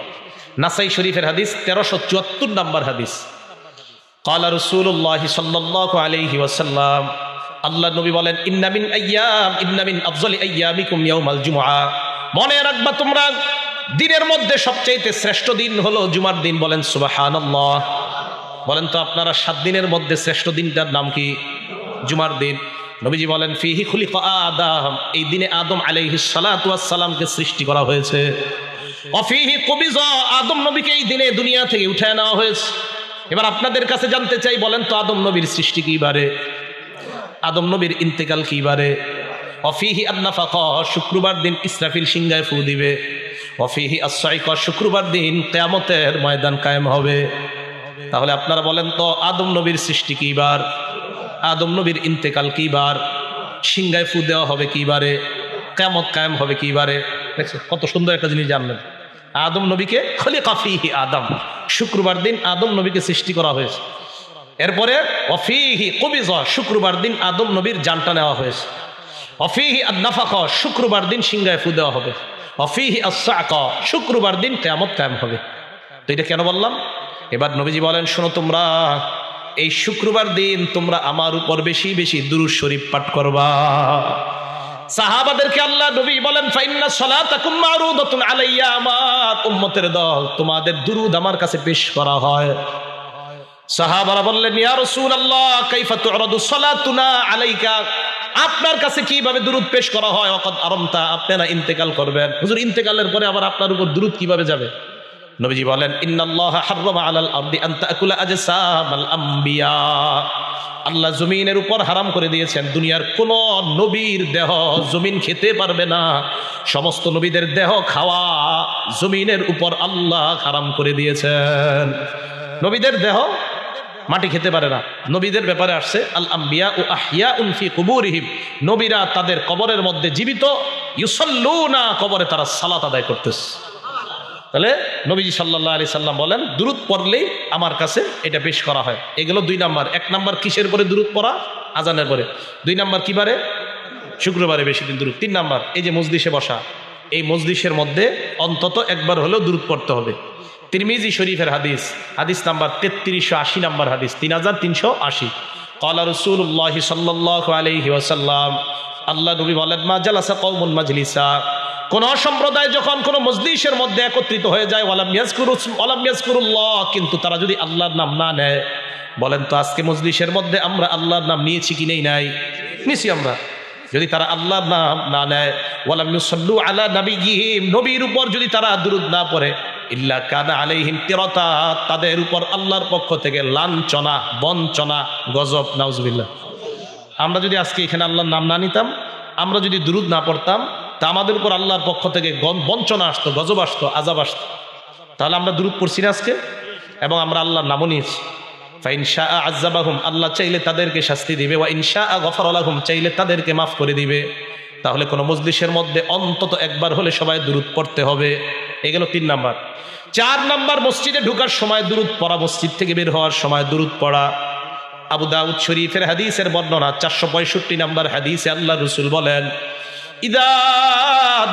নাসাই শরীফের হাদিস 1374 নম্বর হাদিস। ক্বালা রাসূলুল্লাহ সাল্লাল্লাহু আলাইহি ওয়াসাল্লাম, আল্লাহ নবী বলেন, ইন্না মিন আফজালি আইয়ামিকুম ইয়াউমাল জুমআ, মনে রাখবা তোমরা দিনের মধ্যে সবচেয়ে শ্রেষ্ঠ দিন হলো জুমার দিন। বলেন সুবহানাল্লাহ। বলেন তো আপনারা 7 দিনের মধ্যে শ্রেষ্ঠ দিনটার নাম কি? জুমার দিন। নবীজি বলেন ফিহি খুলিকা আদম, এই দিনে আদম আলাইহিস সালাতু ওয়াস সালামকে সৃষ্টি করা হয়েছে। অফিহি কুবিজা, আদম নবীকে এই দিনে দুনিয়া থেকে উঠায় নেওয়া হয়েছে। এবার আপনাদের কাছে জানতে চাই, বলেন তো আদম নবীর সৃষ্টি কি বারে? আদম নবীর ইন্তেকাল কি বারে? অফিহি আন-নাফাকা, শুক্রবার দিন ইসরাফিল সিংহায় ফু দিবে। অফিহি আস-সাইকা, শুক্রবার দিন কিয়ামতের ময়দান কায়েম হবে। তাহলে আপনারা বলেন তো আদম নবীর সৃষ্টি কি বার? আদম নবীর ইন্তেকাল কি বার? সিংহায় ফু দেওয়া হবে কি বারে? কিয়ামত কায়েম হবে কি বারে? দেখছেন কত সুন্দর একটা জিনিস জানলেন। আদম নবীকে খলিকা ফিহি আদম, শুক্রবার দিন আদম নবীকে সৃষ্টি করা হয়েছে। এরপরে অফিহি কুবিজা, শুক্রবার দিন আদম নবীর জানটা নেওয়া হয়েছে। অফিহি আন-নাফাকা, শুক্রবার দিন সিংহায় ফু দেওয়া হবে। অফিহি আস-সাকা, শুক্রবার দিন কিয়ামত কায়েম হবে। তো এটা কেন বললাম? এবার নবীজি বলেন, শোনো তোমরা এই শুক্রবার দিন তোমরা আমার উপর বেশি বেশি দুরূদ শরীফ পাঠ করবা। সাহাবাদেরকে আল্লাহ নবী বলেন, ফাইন্না সালাতাকুম মারুদাতুন আলাইয়া, আমার উম্মতের দল, তোমাদের দুরূদ আমার কাছে পেশ করা হয়। সাহাবারা বললেন, ইয়া রাসূলুল্লাহ কাইফা তু'রাদু সালাতুনা আলাইকা, আপনার কাছে কিভাবে দুরূদ পেশ করা হয়? ওয়াকাদ আরামতা, আপনারা ইন্তেকাল করবেন। হুজুর ইন্তেকালের পরে আবার আপনার উপর দুরূদ কিভাবে যাবে? নবীজি বলেন ইন্নাল্লাহা হাররামা আলাল আরদি আন তাকুলা আজসামাল আম্বিয়া, আল্লাহ জমিনের উপর হারাম করে দিয়েছেন দুনিয়ার কোন নবীর দেহ জমিন খেতে পারবে না। সমস্ত নবীদের দেহ খাওয়া জমিনের উপর আল্লাহ হারাম করে দিয়েছেন। নবীদের দেহ মাটি খেতে পারে না। নবীদের ব্যাপারে আসছে আল আম্বিয়া ও আহিয়াউন ফি কুবুরিহিম, নবীরা তাদের কবরের মধ্যে জীবিত, ইউসাল্লুনা, কবরে তারা সালাত আদায় করতেছে। তাহলে নবীজি সাল্লাল্লাহু আলাইহি সাল্লাম বলেন দুরূদ পড়লেই আমার কাছে এটা পেশ করা হয়। এগুলো দুই নাম্বার। এক নাম্বার কিসের পরে দুরূদ পড়া? আজানের পরে। দুই নাম্বার কি বারে? শুক্রবারে বেশি দিন দুরূদ। তিন নাম্বার এই যে মজলিসে বসা, এই মজলিসের মধ্যে অন্তত একবার হলেও দুরূদ পড়তে হবে। তিরমিজি শরীফের হাদিস, হাদিস নাম্বার 3380 নাম্বার হাদিস, 3380। ক্বালা রাসূলুল্লাহ সাল্লাল্লাহু আলাইহি ওয়াসাল্লাম, আল্লাহ নবী বলেন মা জালাসা কওমুন মাজলিসা, কোন সম্প্রদায় যখন কোন মজলিসের মধ্যে একত্রিত হয়ে যায় ওয়ালাম ইয়াজকুরুল্লাহ, কিন্তু তারা যদি আল্লাহর নাম না নেয়, বলেন তো আজকে মজলিসের মধ্যে আমরা আল্লাহর নাম নিয়েছি কি নেই? নাই, নিছি আমরা। যদি তারা আল্লাহর নাম না নেয়, ওয়ালাম ইউসাল্লু আলা নাবিয়্যিহিম, নবীর উপর যদি তারা দুরূদ না পড়ে, ইল্লা কানা আলাইহিম তিরাতা, তাদের উপর আল্লাহর পক্ষ থেকে লাঞ্ছনা, বঞ্চনা, গজব, নাউজুবিল্লাহ। আমরা যদি আজকে এখানে আল্লাহর নাম না নিতাম, আমরা যদি দুরূদ না পড়তাম, তা আমাদের উপর আল্লাহর পক্ষ থেকে বঞ্চনা আসতো, গজব আসতো, আযাব আসতো। তাহলে আমরা দুরূদ পড়ছি না আজকে, এবং আমরা আল্লাহর নামও নিয়েছি। ফাইন শাআ আযাবাহুম, আল্লাহ চাইলে তাদেরকে শাস্তি দিবে, ওয়া ইন শাআ গফারা লাহুম, চাইলে তাদেরকে মাফ করে দিবে। তাহলে কোনো মজলিসের মধ্যে অন্তত একবার হলে সবাই দুরূদ পড়তে হবে। এগুলো 3 নাম্বার। 4 নাম্বার, মসজিদে ঢোকার সময় দুরূদ পড়া, মসজিদ থেকে বের হওয়ার সময় দুরূদ পড়া। আবু দাউদ শরীফের হাদিসের বর্ণনা 465 নাম্বার হাদিসে আল্লাহ রাসূল বলেন ইদা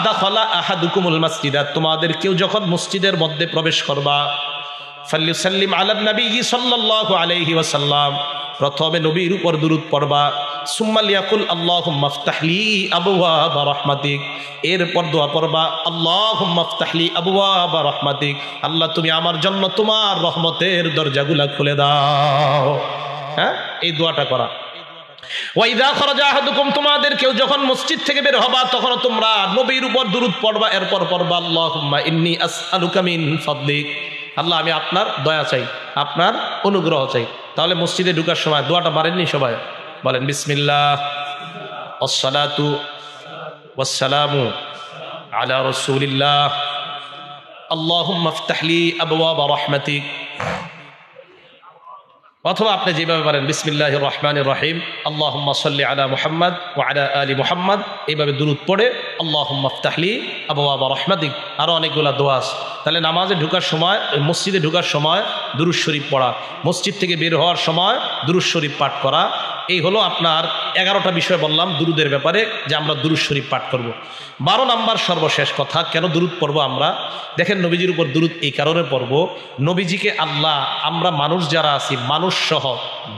দাখালা আহাদুকুমুল মাসজিদা, তোমাদের কেউ যখন মসজিদের মধ্যে প্রবেশ করবা, ফাল্লিসাল্লিম আলান নবী সাল্লাল্লাহু আলাইহি ওয়াসাল্লাম, প্রথমে নবীর উপর দুরূদ পড়বা। সুম্মা লিয়াকুল আল্লাহুম্মা ইফতাহলি আবওয়াবা রাহমাতিক, এরপর দোয়া পড়বা আল্লাহুম্মা ইফতাহলি আবওয়াবা রাহমাতিক, আল্লাহ তুমি আমার জন্য তোমার রহমতের দরজাগুলা খুলে দাও। হ্যাঁ, এই দোয়াটা করা। ওয়াইদা খরাজা আহাদুকুম, তোমাদের কেউ যখন মসজিদ থেকে বের হবা, তখন তোমরা নবীর উপর দুরূদ পড়বা। এরপর পড়বা আল্লাহুম্মা ইন্নী আসআলুকা মিন ফাদলিক, আল্লাহ আমি আপনার দয়া চাই, আপনার অনুগ্রহ চাই। তাহলে মসজিদে ঢোকার সময় দোয়াটা পারেননি সবাই? বলেন বিসমিল্লাহ ওয়াসসালাতু ওয়াসসালামু আলা রাসূলিল্লাহ আল্লাহুম্মা ইফতাহলি আবওয়াবা রাহমাতিক। অথবা আপনি যেভাবে পারেন বিসমিল্লাহির রহমানির রহিম আল্লাহুম্মা সাল্লি আলা মুহাম্মদ ওয়া আলা আলি মুহাম্মদ, এইভাবে দুরূদ পড়ে আল্লাহুম্মা ইফতাহলি আবওয়াবা রাহমাতিক। আরো অনেকগুলো দোয়া আছে। তাহলে নামাজে ঢোকার সময়, মসজিদে ঢোকার সময় দুরূদ শরীফ পড়া, মসজিদ থেকে বের হওয়ার সময় দুরূদ শরীফ পাঠ করা। এই হলো আপনার 11টা বিষয় বললাম দুরূদের ব্যাপারে, যে আমরা দুরূদ শরীফ পাঠ করব। 12 নাম্বার সর্বশেষ কথা, কেন দুরূদ পড়ব আমরা? দেখেন নবীজির উপর দুরূদ এই কারণে পড়ব, নবীজিকে আল্লাহ, আমরা মানুষ যারা আছি, মানুষ সহ,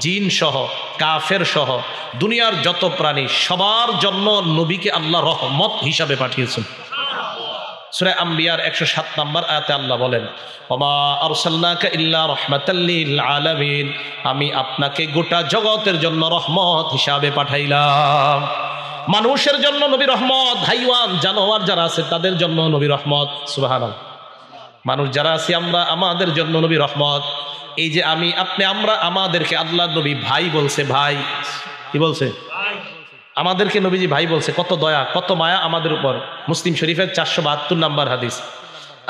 জিন সহ, কাফের সহ, দুনিয়ার যত প্রাণী, সবার জন্য নবীকে আল্লাহ রহমত হিসাবে পাঠিয়েছেন। সূরা আম্বিয়ার 107 নম্বর আয়াতে আল্লাহ বলেন ওমা আরসালনাকা ইল্লা রাহমাতাল লিল আলামিন, আমি আপনাকে গোটা জগতের জন্য রহমত হিসাবে পাঠাইলাম। মানুষের জন্য নবী রহমত, হাইওয়ান জানোয়ার যারা আছে তাদের জন্য নবী রহমত। সুবহানাল্লাহ। মানুষ যারা আছি আমরা, আমাদের জন্য নবী রহমত। এই যে আমি, আপনি, আমরা, আমাদেরকে আল্লাহ নবী ভাই বলছে। ভাই কি বলছে? আমাদেরকে নবীজি ভাই বলছে। কত দয়া, কত মায়া আমাদের উপর। মুসলিম শরীফের 472 নম্বর হাদিস,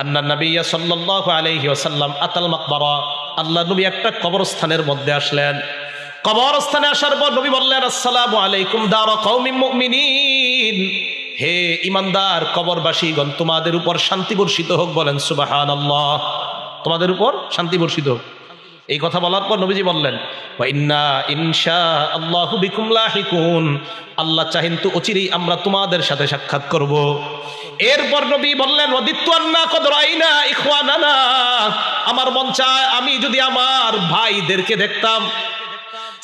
আন্না নবিয়্যা সাল্লাল্লাহু আলাইহি ওয়াসাল্লাম আতাল মাকবারা, আল্লাহ নবী একটা কবরস্থানের মধ্যে আসলেন। কবরস্থানে আসার পর নবী বললেন আসসালামু আলাইকুম দারা কওমিন মুমিনিন, হে ইমানদার কবরবাসীগণ, তোমাদের উপর শান্তি বর্ষিত হোক। বলেন সুবহানাল্লাহ, তোমাদের উপর শান্তি বর্ষিত হোক। এই কথা বলার পর নবীজি বললেন ওয়া ইন্না ইনশাআল্লাহু বিকুম লাহিকুন, আল্লাহ চাহেন তো অচিরেই আমরা তোমাদের সাথে সাক্ষাৎ করব। এরপর নবী বললেন ওয়াদিত্তু আন্না কদ রাইনা ইখওয়ানানা, আমার মন চায় আমি যদি আমার ভাইদেরকে দেখতাম।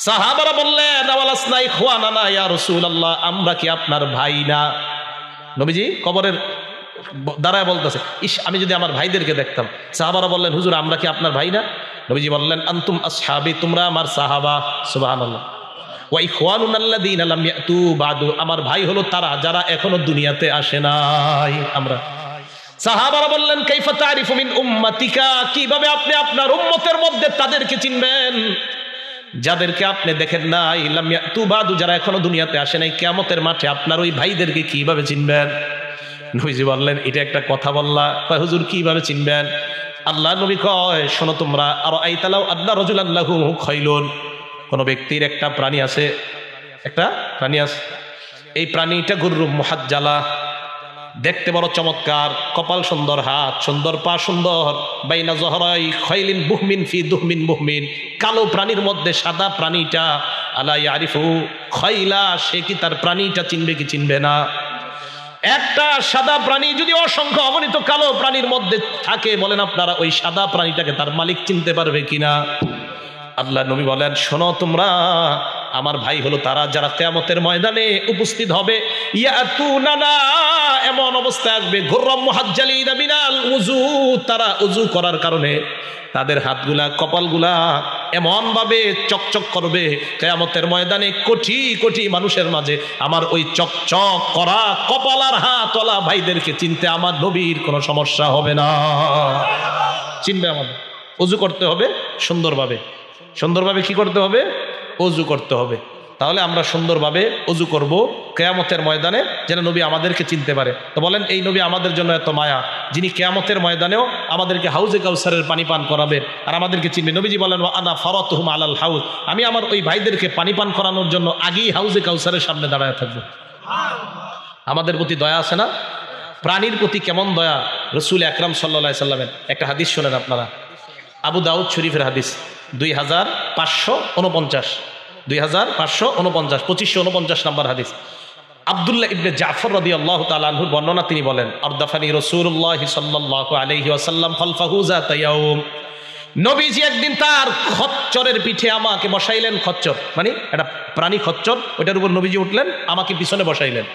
সাহাবারা বললেন আওয়ালাসনা ইখওয়ানানা ইয়া রাসূলুল্লাহ, আমরা কি আপনার ভাই না? নবীজি কবরের দাঁড়ায় বলতেছে ইস, আমি যদি আমার ভাইদেরকে দেখতাম। সাহাবারা বললেন হুজুর আমরা কি আপনার ভাই না? নবীজি বললেন আনতুম আসহাবি, তোমরা আমার সাহাবা। সুবহানাল্লাহ। ওয়া ইখওয়ানুনাল্লাযীনা লাম ইয়াতু বাদু, আমার ভাই হলো তারা যারা এখনো দুনিয়াতে আসে নাই। আমরা সাহাবারা বললেন কাইফা তারিফু মিন উম্মাতিকা, কিভাবে আপনি আপনার উম্মতের মধ্যে তাদেরকে চিনবেন যাদেরকে আপনি দেখেন নাই, লাম ইয়াতু বাদু, যারা এখনো দুনিয়াতে আসে নাই, কিয়ামতের মাঠে আপনার ওই ভাইদেরকে কিভাবে চিনবেন? নবীজি বললেন এটা একটা কথা বললা? কয় হুজুর কিভাবে চিনবেন? আল্লাহ নবী কয় শোনো তোমরা, আর আইতালাউ আল্লাহ রাজুলান লাহু খাইলুন, কোন ব্যক্তির একটা প্রাণী আছে, একটা প্রাণী আছে, এই প্রাণীটা গুররুম মুহাজ্জালা, দেখতে বড় চমৎকার, কপাল সুন্দর, হাত সুন্দর, পা সুন্দর, বাইনা জহরাই খাইলিন বুহমিন ফি দুহমিন বুহমিন, কালো প্রাণীর মধ্যে সাদা প্রাণীটা, আলা ইয়ারিফু খাইলা, সে কি তার প্রাণীটা চিনবে কি চিনবে না? একটা সাদা প্রাণী যদি অসংখ্য অগণিত কালো প্রাণীর মধ্যে থাকে, বলেন আপনারা ওই সাদা প্রাণীটাকে তার মালিক চিনতে পারবে কিনা? আল্লাহ নবী বলেন শোনো তোমরা, আমার ভাই হলো তারা যারা কিয়ামতের ময়দানে উপস্থিত হবে, ইয়াতুনানা, এমন অবস্থা আসবে, গুররাম মুহাজ্জালিনা মিনাল উযু, তারা উযু করার কারণে তাদের হাতগুলা কপালগুলা এমন ভাবে চকচক করবে, কিয়ামতের ময়দানে কোটি কোটি মানুষের মাঝে আমার ওই চকচক করা কপাল আর হাতওয়ালা ভাইদেরকে চিনতে আমার নবীর কোনো সমস্যা হবে না। চিনবে আমাদের। উযু করতে হবে সুন্দরভাবে, সুন্দরভাবে কি করতে হবে? অজু করতে হবে। তাহলে আমরা সুন্দরভাবে অজু করব কিয়ামতের ময়দানে, যেন নবী আমাদেরকে চিনতে পারে। তো বলেন এই নবী আমাদের জন্য এত মায়া, যিনি কিয়ামতের ময়দানেও আমাদেরকে হাউজে কাউসারের পানি পান করাবেন আর আমাদেরকে চিনবে। নবীজি বলেন ওয়া আনা ফারাতুহুম আলাল হাউজ, আমি আমার ওই ভাইদেরকে পানি পান করানোর জন্য আগেই হাউজে কাউসারের সামনে দাঁড়ায় থাকবো। আমাদের প্রতি দয়া আছে না? প্রাণীর প্রতি কেমন দয়া! রাসূল আকরাম সাল্লাল্লাহু আলাইহি সাল্লামের একটা হাদিস শোনেন আপনারা, আবু দাউদ শরীফের হাদিস 2549, 2549 নম্বর হাদিস। আব্দুল্লাহ ইবনে জাফর রাদিয়াল্লাহু তাআলা আনহুর বর্ণনা, তিনি বলেন আরদাফানি রাসূলুল্লাহ সাল্লাল্লাহু আলাইহি ওয়াসাল্লাম খালফাহু যাতা ইয়াউম, নবীজি একদিন তার খচ্চরের পিঠে আমাকে বসাইলেন। খচ্চর মানে একটা প্রাণী, খচ্চর, ওইটার উপর নবীজি উঠলেন, আমাকে পিছনে বসাইলেন।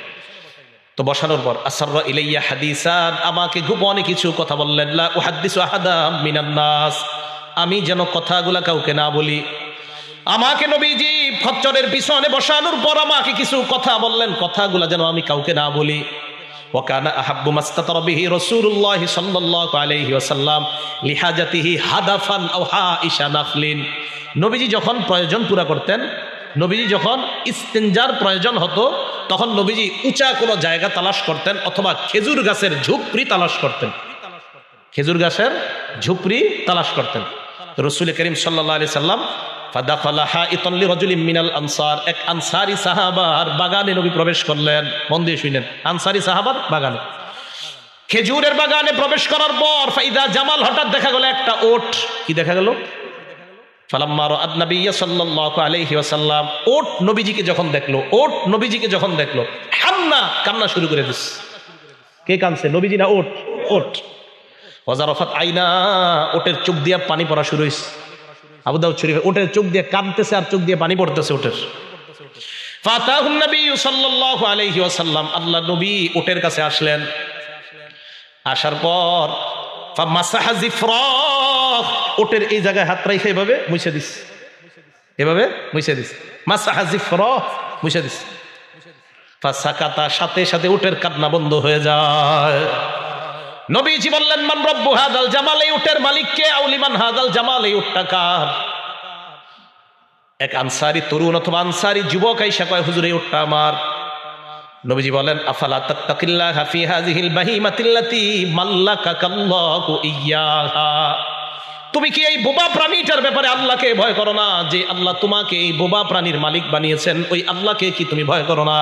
তো বসানোর পর আসাররা ইলাইয়া হাদিসান, আমাকে গোপনে কিছু কথা বললেন। লা উহাদ্দিসু আহাদা মিনান নাস, আমি যেন কথাগুলা কাউকে না বলি। আমাকে নবীজি খচ্চরের পিছনে বসানোর পর আমাকে কিছু কথা বললেন, কথাগুলা যেন আমি কাউকে না বলি। ওয়া কানা আহাব্বু মাস্তাতারা বিহি রাসূলুল্লাহ সাল্লাল্লাহু আলাইহি ওয়াসাল্লাম লিহাজাতিহি হাদাফান আও হাইশা নাখলিন, নবীজি যখন প্রয়োজন পুরা করতেন, নবীজি যখন ইস্তেঞ্জার প্রয়োজন হতো, তখন নবীজি উঁচা কোনো জায়গা তালাশ করতেন অথবা খেজুর গাছের ঝুপড়ি তালাশ করতেন, খেজুর গাছের ঝুপড়ি তালাশ করতেন। রাসূল করিম সাল্লাল্লাহু আলাইহি সাল্লাম ফাদাখালা হাইতান লিরাজুলিন মিনাল আনসার, এক আনসারী সাহাবার বাগানে নবী প্রবেশ করলেন। মন দিয়ে শুনেন, আনসারী সাহাবার বাগানে, খেজুরের বাগানে প্রবেশ করার পর ফাইদা জামাল, হঠাৎ দেখা গেল একটা ওট। কি দেখা গেল? ফালাম্মা রাআত নাবিয়্যা সাল্লাল্লাহু আলাইহি ওয়াসাল্লাম, ওট নবীজিকে যখন দেখলো, ওট নবীজিকে যখন দেখলো, হান্না, কান্না শুরু করে দিস। কে কানছে? নবীজি না ওট? ওট। ওয়াজারাফাত আইনা, ওটের চোখ দিয়ে পানি পড়া শুরু হয়েছে। আবু দাউদ শরীফে ওটের চোখ দিয়ে কাঁদতেছে আর চোখ দিয়ে পানি পড়তেছে ওটের। ফাতাহুন নবী সাল্লাল্লাহু আলাইহি ওয়াসাল্লাম, আল্লাহ নবী ওটের কাছে আসলেন। আসার পর ফামাসাহা জিফরাহ, ওটের এই জায়গায় হাত রাখে এভাবে মুছে দিস, এভাবে মুছে দিস, মাসাহা জিফরাহ, মুছে দিস। ফাসাকাতা, সাথে সাথে ওটের কান্না বন্ধ হয়ে যায়। নবীজি বললেন মান রব্বু হাদাল জামাল, এই উটের মালিক কে? আউলিমান হাদাল জামাল, এই উটটা কার? এক আনসারী তরুণ অথবা আনসারী যুবক আইসা কয় হুজুর এই উটটা আমার। নবীজি বলেন আফালা তাত্তাকিল্লাহা ফি হাযিহিল বাহিমাতিল্লাতী মাল্লাকাকাল্লাহু ইয়্যাহা, তুমি কি এই বোবা প্রাণীটার ব্যাপারে আল্লাহকে ভয় করো না? যে আল্লাহ তোমাকে এই বোবা প্রাণীর মালিক বানিয়েছেন, ওই আল্লাহকে কি তুমি ভয় করো না?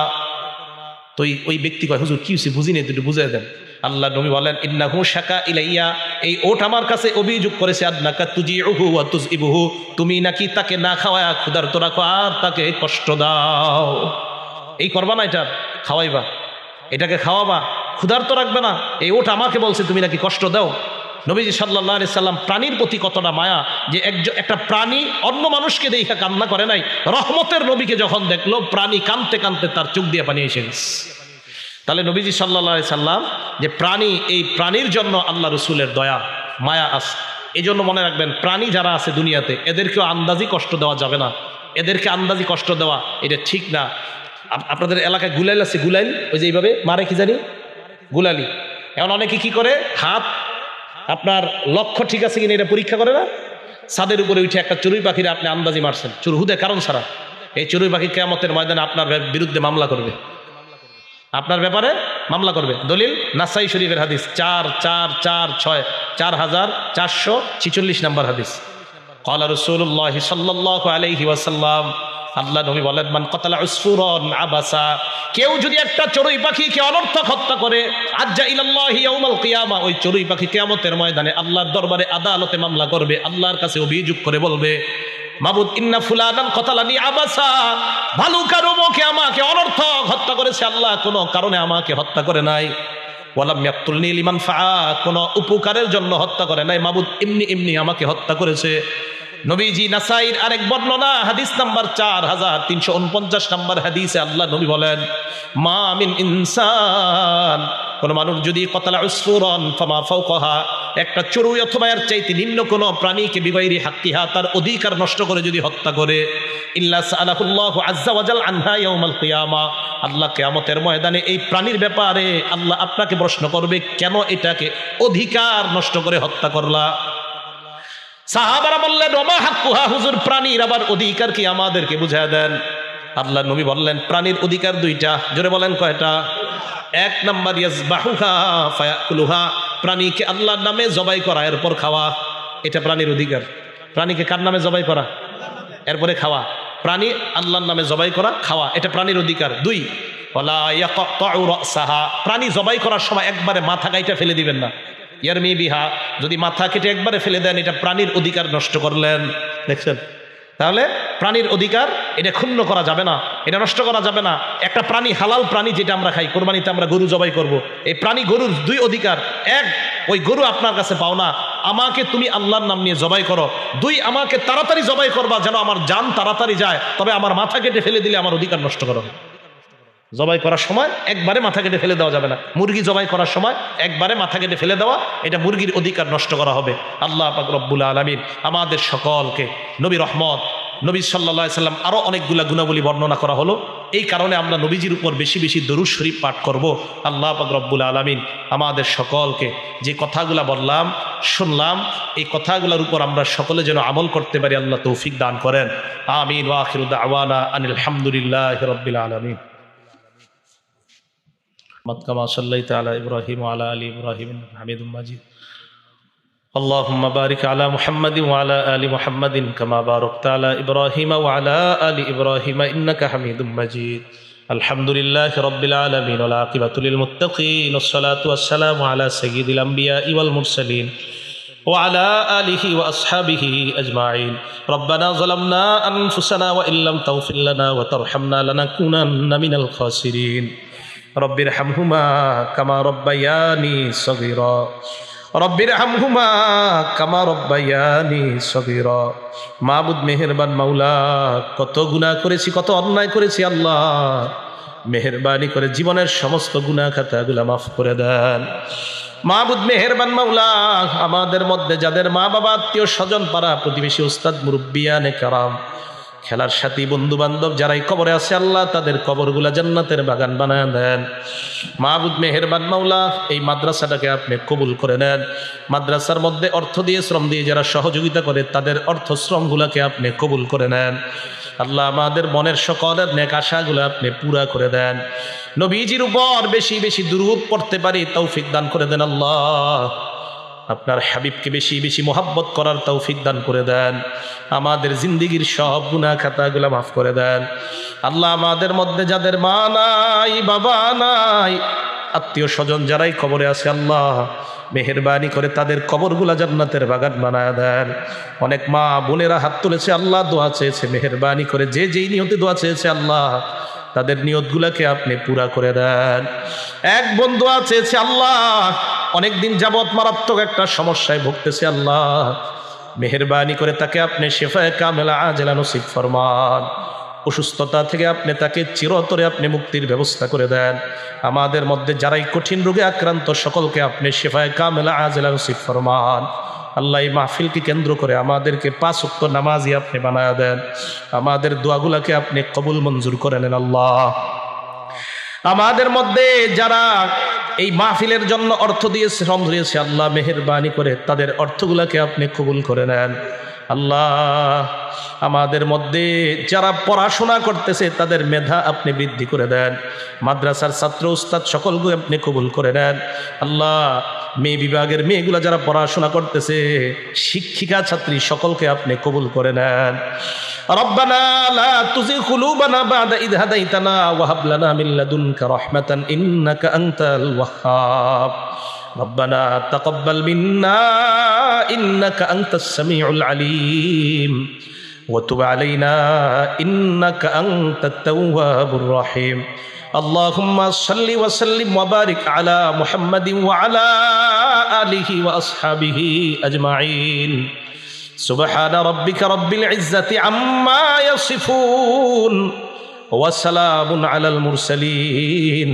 তো ওই ব্যক্তি কয় হুজুর কি হইছে বুঝিনি, একটু বুঝিয়ে দেন। আল্লাহ নবী বলেন ইন্নাহু শাকা ইলাইয়া, এই ওট আমার কাছে অভিযোগ করেছে, আদনাকা তুজিউহু ওয়া তুযইবুহু, তুমি নাকি তাকে না খাওয়ায়া ক্ষুধার্ত রাখো আর তাকে কষ্ট দাও। এই করবা না, এটা খাওয়াইবা, এটাকে খাওয়াবা, ক্ষুধার্ত রাখবে না। এই ওট আমাকে বলছে তুমি নাকি কষ্ট দাও। নবীজি সাল্লাল্লাহু আলাইহি সাল্লাম প্রাণীর প্রতি কতটা মায়া, যে একটা প্রাণী অন্য মানুষকে দেখে কান্না করে নাই, রহমতের নবীকে যখন দেখলো প্রাণী কাঁদতে কাঁদতে তার চোখ দিয়ে পানি এসে গেছে। তাহলে নবীজি সাল্লাল্লাহু আলাইহি সাল্লাম যে প্রাণী, এই প্রাণীর জন্য আল্লাহ রসুলের দয়া মায়া আছে। এই জন্য মনে রাখবেন, প্রাণী যারা আছে দুনিয়াতে এদেরকেও আন্দাজি কষ্ট দেওয়া যাবে না, এদেরকে আন্দাজি কষ্ট দেওয়া এটা ঠিক না। আপনাদের এলাকায় গুলাইল আছে, গুলাইল ওই যে এইভাবে মারে, কি জানি গুলালি, এখন অনেকে কি করে, হাত আপনার লক্ষ্য ঠিক আছে কিনা এটা পরীক্ষা করে না, ছাদের উপরে উঠে একটা চড়ুই পাখির আপনি আন্দাজি মারছেন চুরহুদে কারণ ছাড়া, এই চড়ুই পাখি কিয়ামতের ময়দানে আপনার বিরুদ্ধে মামলা করবে, আপনার ব্যাপারে মামলা করবে। দলিল নাসাই শরীফের হাদিস 4446 4446 নম্বর হাদিস। ক্বালা রাসূলুল্লাহ সাল্লাল্লাহু আলাইহি ওয়াসাল্লাম, আল্লাহ নবী বলেন, মান কাতালা উসফুরান আবাসা, কেউ যদি একটা চড়ুই পাখিকে অনর্থক হত্যা করে, আজ্জা ইলাল্লাহি ইয়াউমাল কিয়ামা, ওই চড়ুই পাখি কিয়ামতের ময়দানে আল্লাহর দরবারে আদালতে মামলা করবে, আল্লাহর কাছে অভিযোগ করে বলবে, মাবুদ ইন্না ফুলানান কাতালানি আবাসা, ভালুকার অমুকে আমাকে অনর্থক হত্যা করেছে, আল্লাহ কোনো কারণে আমাকে হত্যা করে নাই। ওয়ালাম ইয়াকতুলনি লিমান ফাআ, কোনো উপকারের জন্য হত্যা করে নাই, মাবুদ এমনি এমনি আমাকে হত্যা করেছে। নবীজি নাসাইর আরেক বর্ণনা হাদিস নাম্বার 4349 নম্বর হাদিসে আল্লাহ নবী বলেন, মা মিন ইনসান, কোন মানুষ যদি কতালা উসফুরান ফামা ফাওকাহা, একটা চড়ুই অথবা এর চাইতে নিম্ন কোন প্রাণীকে বিগাইরি হাক্কিহা, তার অধিকার নষ্ট করে যদি হত্যা করে, ইল্লা সাআলাহুল্লাহু আযজা ওয়া জাল আনহা ইয়াউমাল কিয়ামা, আল্লাহ কিয়ামতের ময়দানে এই প্রাণীর ব্যাপারে আল্লাহ আপনাকে প্রশ্ন করবে, কেন এটাকে অধিকার নষ্ট করে হত্যা করলা। সাহাবারা বললেন, ওমা হাক্কুহা, হুজুর প্রাণীর আবার অধিকার কি, আমাদেরকে বুঝায় দেন। আল্লাহ নবী বললেন, প্রাণীর অধিকার দুইটা। জোরে বলেন কয়টা? এক নাম্বার ইয়াজবাহুহা ফায়াকুলুহা, প্রাণীকে আল্লাহর নামে জবাই করা এরপর খাওয়া, এটা প্রাণীর অধিকার। প্রাণীকে কার নামে জবাই করা, এরপরে খাওয়া। প্রাণী আল্লাহর নামে জবাই করা, খাওয়া, এটা প্রাণীর অধিকার। দুই, ওয়ালা ইয়াকতাউ রাসাহা, প্রাণী জবাই করার সময় একবারে মাথা কাইটা ফেলে দিবেন না। ইয়ারমি বিহা, যদি মাথা কেটে একবারে ফেলে দেন, এটা প্রাণীর অধিকার নষ্ট করলেন। দেখছেন? তাহলে প্রাণীর অধিকার এটা ক্ষুণ্ণ করা যাবে না, এটা নষ্ট করা যাবে না। একটা প্রাণী, হালাল প্রাণী যেটা আমরা খাই, কোরবানিতে আমরা গরু জবাই করব, এই প্রাণী গরুর দুই অধিকার। এক, ওই গরু আপনার কাছে পাও না, আমাকে তুমি আল্লাহর নাম নিয়ে জবাই করো। দুই, আমাকে তাড়াতাড়ি জবাই করবা যেন আমার জান তাড়াতাড়ি যায়, তবে আমার মাথা কেটে ফেলে দিলে আমার অধিকার নষ্ট করো। জবাই করার সময় একবারে মাথা কেটে ফেলে দেওয়া যাবে না। মুরগি জবাই করার সময় একবারে মাথা কেটে ফেলে দেওয়া, এটা মুরগির অধিকার নষ্ট করা হবে। আল্লাহ পাক রব্বুল আলামিন আমাদের সকলকে, নবী রহমত, নবী সাল্লাল্লাহু আলাইহি সাল্লাম আরো অনেকগুলা গুণাবলী বর্ণনা করা হলো, এই কারণে আমরা নবীজির উপর বেশি বেশি দরুদ শরীফ পাঠ করব। আল্লাহ পাক রব্বুল আলামিন আমাদের সকলকে যে কথাগুলা বললাম, শুনলাম, এই কথাগুলোর উপর আমরা সকলে যেন আমল করতে পারি, আল্লাহ তৌফিক দান করেন। আমিন। ওয়া আখিরু দাওয়ানা আনিল হামদুলিল্লাহি রাব্বিল আলামিন। كما صليت على إبراهيم وعلى آل إبراهيم إنك حميد مجيد. اللهم بارك على محمد وعلى آل محمد كما باركت على إبراهيم وعلى آل إبراهيم إنك حميد مجيد. الحمد لله رب العالمين والعاقبة للمتقين والصلاة والسلام على سيد الأنبياء والمرسلين وعلى آله وأصحابه أجمعين. ربنا ظلمنا أنفسنا وإن لم تغفر لنا وترحمنا لنكونن من الخاسرين. رب ارحمهما كما ربياني صغيرا رب ارحمهما كما ربياني صغيرا. মাবুদ মেহেরবান মাওলা, কত গুনাহ করেছি, কত অন্যায় করেছি, আল্লাহ মেহেরবানি করে জীবনের সমস্ত গুনাহ খাতাগুলো মাফ করে দেন। মাবুদ মেহেরবান মাওলা, আমাদের মধ্যে যাদের মা বাবা, আত্মীয় স্বজন, পাড়া প্রতিবেশী, উস্তাদ, মুরব্বিয়ানে কারাম, খেলার সাথী, বন্ধু বান্ধব যারাই কবরে আছে, আল্লাহ তাদের কবরগুলা জান্নাতের বাগান বানায় দেন। মাবুদ মেহেরবান মাওলা, এই মাদ্রাসাটাকে আপনি কবুল করে নেন। মাদ্রাসার মধ্যে অর্থ দিয়ে, শ্রম দিয়ে যারা সহযোগিতা করে, তাদের অর্থ শ্রমগুলাকে আপনি কবুল করে নেন। আল্লাহ আমাদের মনের সকলের নেক আশাগুলো আপনি পুরা করে দেন। নবীজির উপর বেশি বেশি দুরূদ পড়তে পারি তৌফিক দান করে দেন। আল্লাহ আপনার হাবিবকে বেশি বেশি মোহাব্বত করার তৌফিক দান করে দেন। আমাদের জিন্দিগির সব গুনাহ খাতাগুলো মাফ করে দেন। আল্লাহ আমাদের মধ্যে যাদের মা নাই, বাবা নাই, আত্মীয় স্বজন যারাই কবরে আছে, আল্লাহ মেহেরবানি করে তাদের কবরগুলা জান্নাতের বাগান বানায় দেন। অনেক মা বোনেরা হাত তুলেছে, আল্লাহ দোয়া চেয়েছে, মেহেরবানি করে যে যেই নিয়তে দোয়া চেয়েছে, আল্লাহ তাদের নিয়তগুলাকে আপনি পুরা করে দেন। এক বন্ধু চেয়েছে, আল্লাহ অনেকদিন যাবৎ মারাত্মক একটা সমস্যায় ভুগতেছে, আল্লাহ মেহেরবানি করে তাকে আপনি শিফায়ে কামেলা আজেলা নসিব ফরমান। অসুস্থতা থেকে আপনি তাকে চিরতরে আপনি মুক্তির ব্যবস্থা করে দেন। আমাদের মধ্যে যারাই কঠিন রোগে আক্রান্ত, সকলকে আপনি শিফায়ে কামেলা আজেলা নসিব ফরমান। আল্লাহ এই মাহফিলকে কেন্দ্র করে আমাদেরকে 5 ওয়াক্ত নামাজি আপনি বানায়া দেন। আমাদের দোয়াগুলাকে আপনি কবুল মঞ্জুর করে নেন। আল্লাহ আমাদের মধ্যে যারা এই মাহফিলের জন্য অর্থ দিয়েছে, শ্রম দিয়েছে, আল্লাহ মেহেরবানি করে তাদের অর্থগুলোকে আপনি কবুল করে নেন। আল্লাহ আমাদের মধ্যে যারা পড়াশোনা করতেছে তাদের মেধা আপনি বৃদ্ধি করে দেন। মাদ্রাসার ছাত্র উস্তাদ সকলকে আপনি কবুল করে নেন। আল্লাহ মেয়ে বিভাগের মেয়েগুলো যারা পড়াশোনা করতেছে, শিক্ষিকা ছাত্রী সকলকে আপনি কবুল করে নেন। রব্বানা লা তুযিগ কুলুবানা বা'দা ইয হাদাইতানা ওয়া হাব লানা মিন লাদুনকা রাহমাতান ইন্নাকা আনতাল ওয়াহ্হাব। রব্বানা তাকাব্বাল মিন্না ইন্নাকা আনতাস সামিউল আলিম ওয়া তুব আলাইনা ইন্নাকা আনতাত তাওয়াবুর রহিম। আল্লাহুম্মা সাল্লি ওয়া সাল্লিম ওয়া বারিক আলা মুহাম্মাদিন ওয়া আলা আলিহি ওয়া আসহাবিহি আজমাইন। সুবহান রাব্বিকা রাব্বিল ইজ্জাতি আম্মা ইয়াসিফুন ওয়া সালামুন আলাল মুরসালিন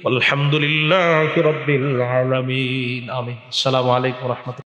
ওয়ালহামদুলিল্লাহি রাব্বিল আলামিন। আমিন। আসসালামু আলাইকুম ওয়া রাহমাতুল্লাহ।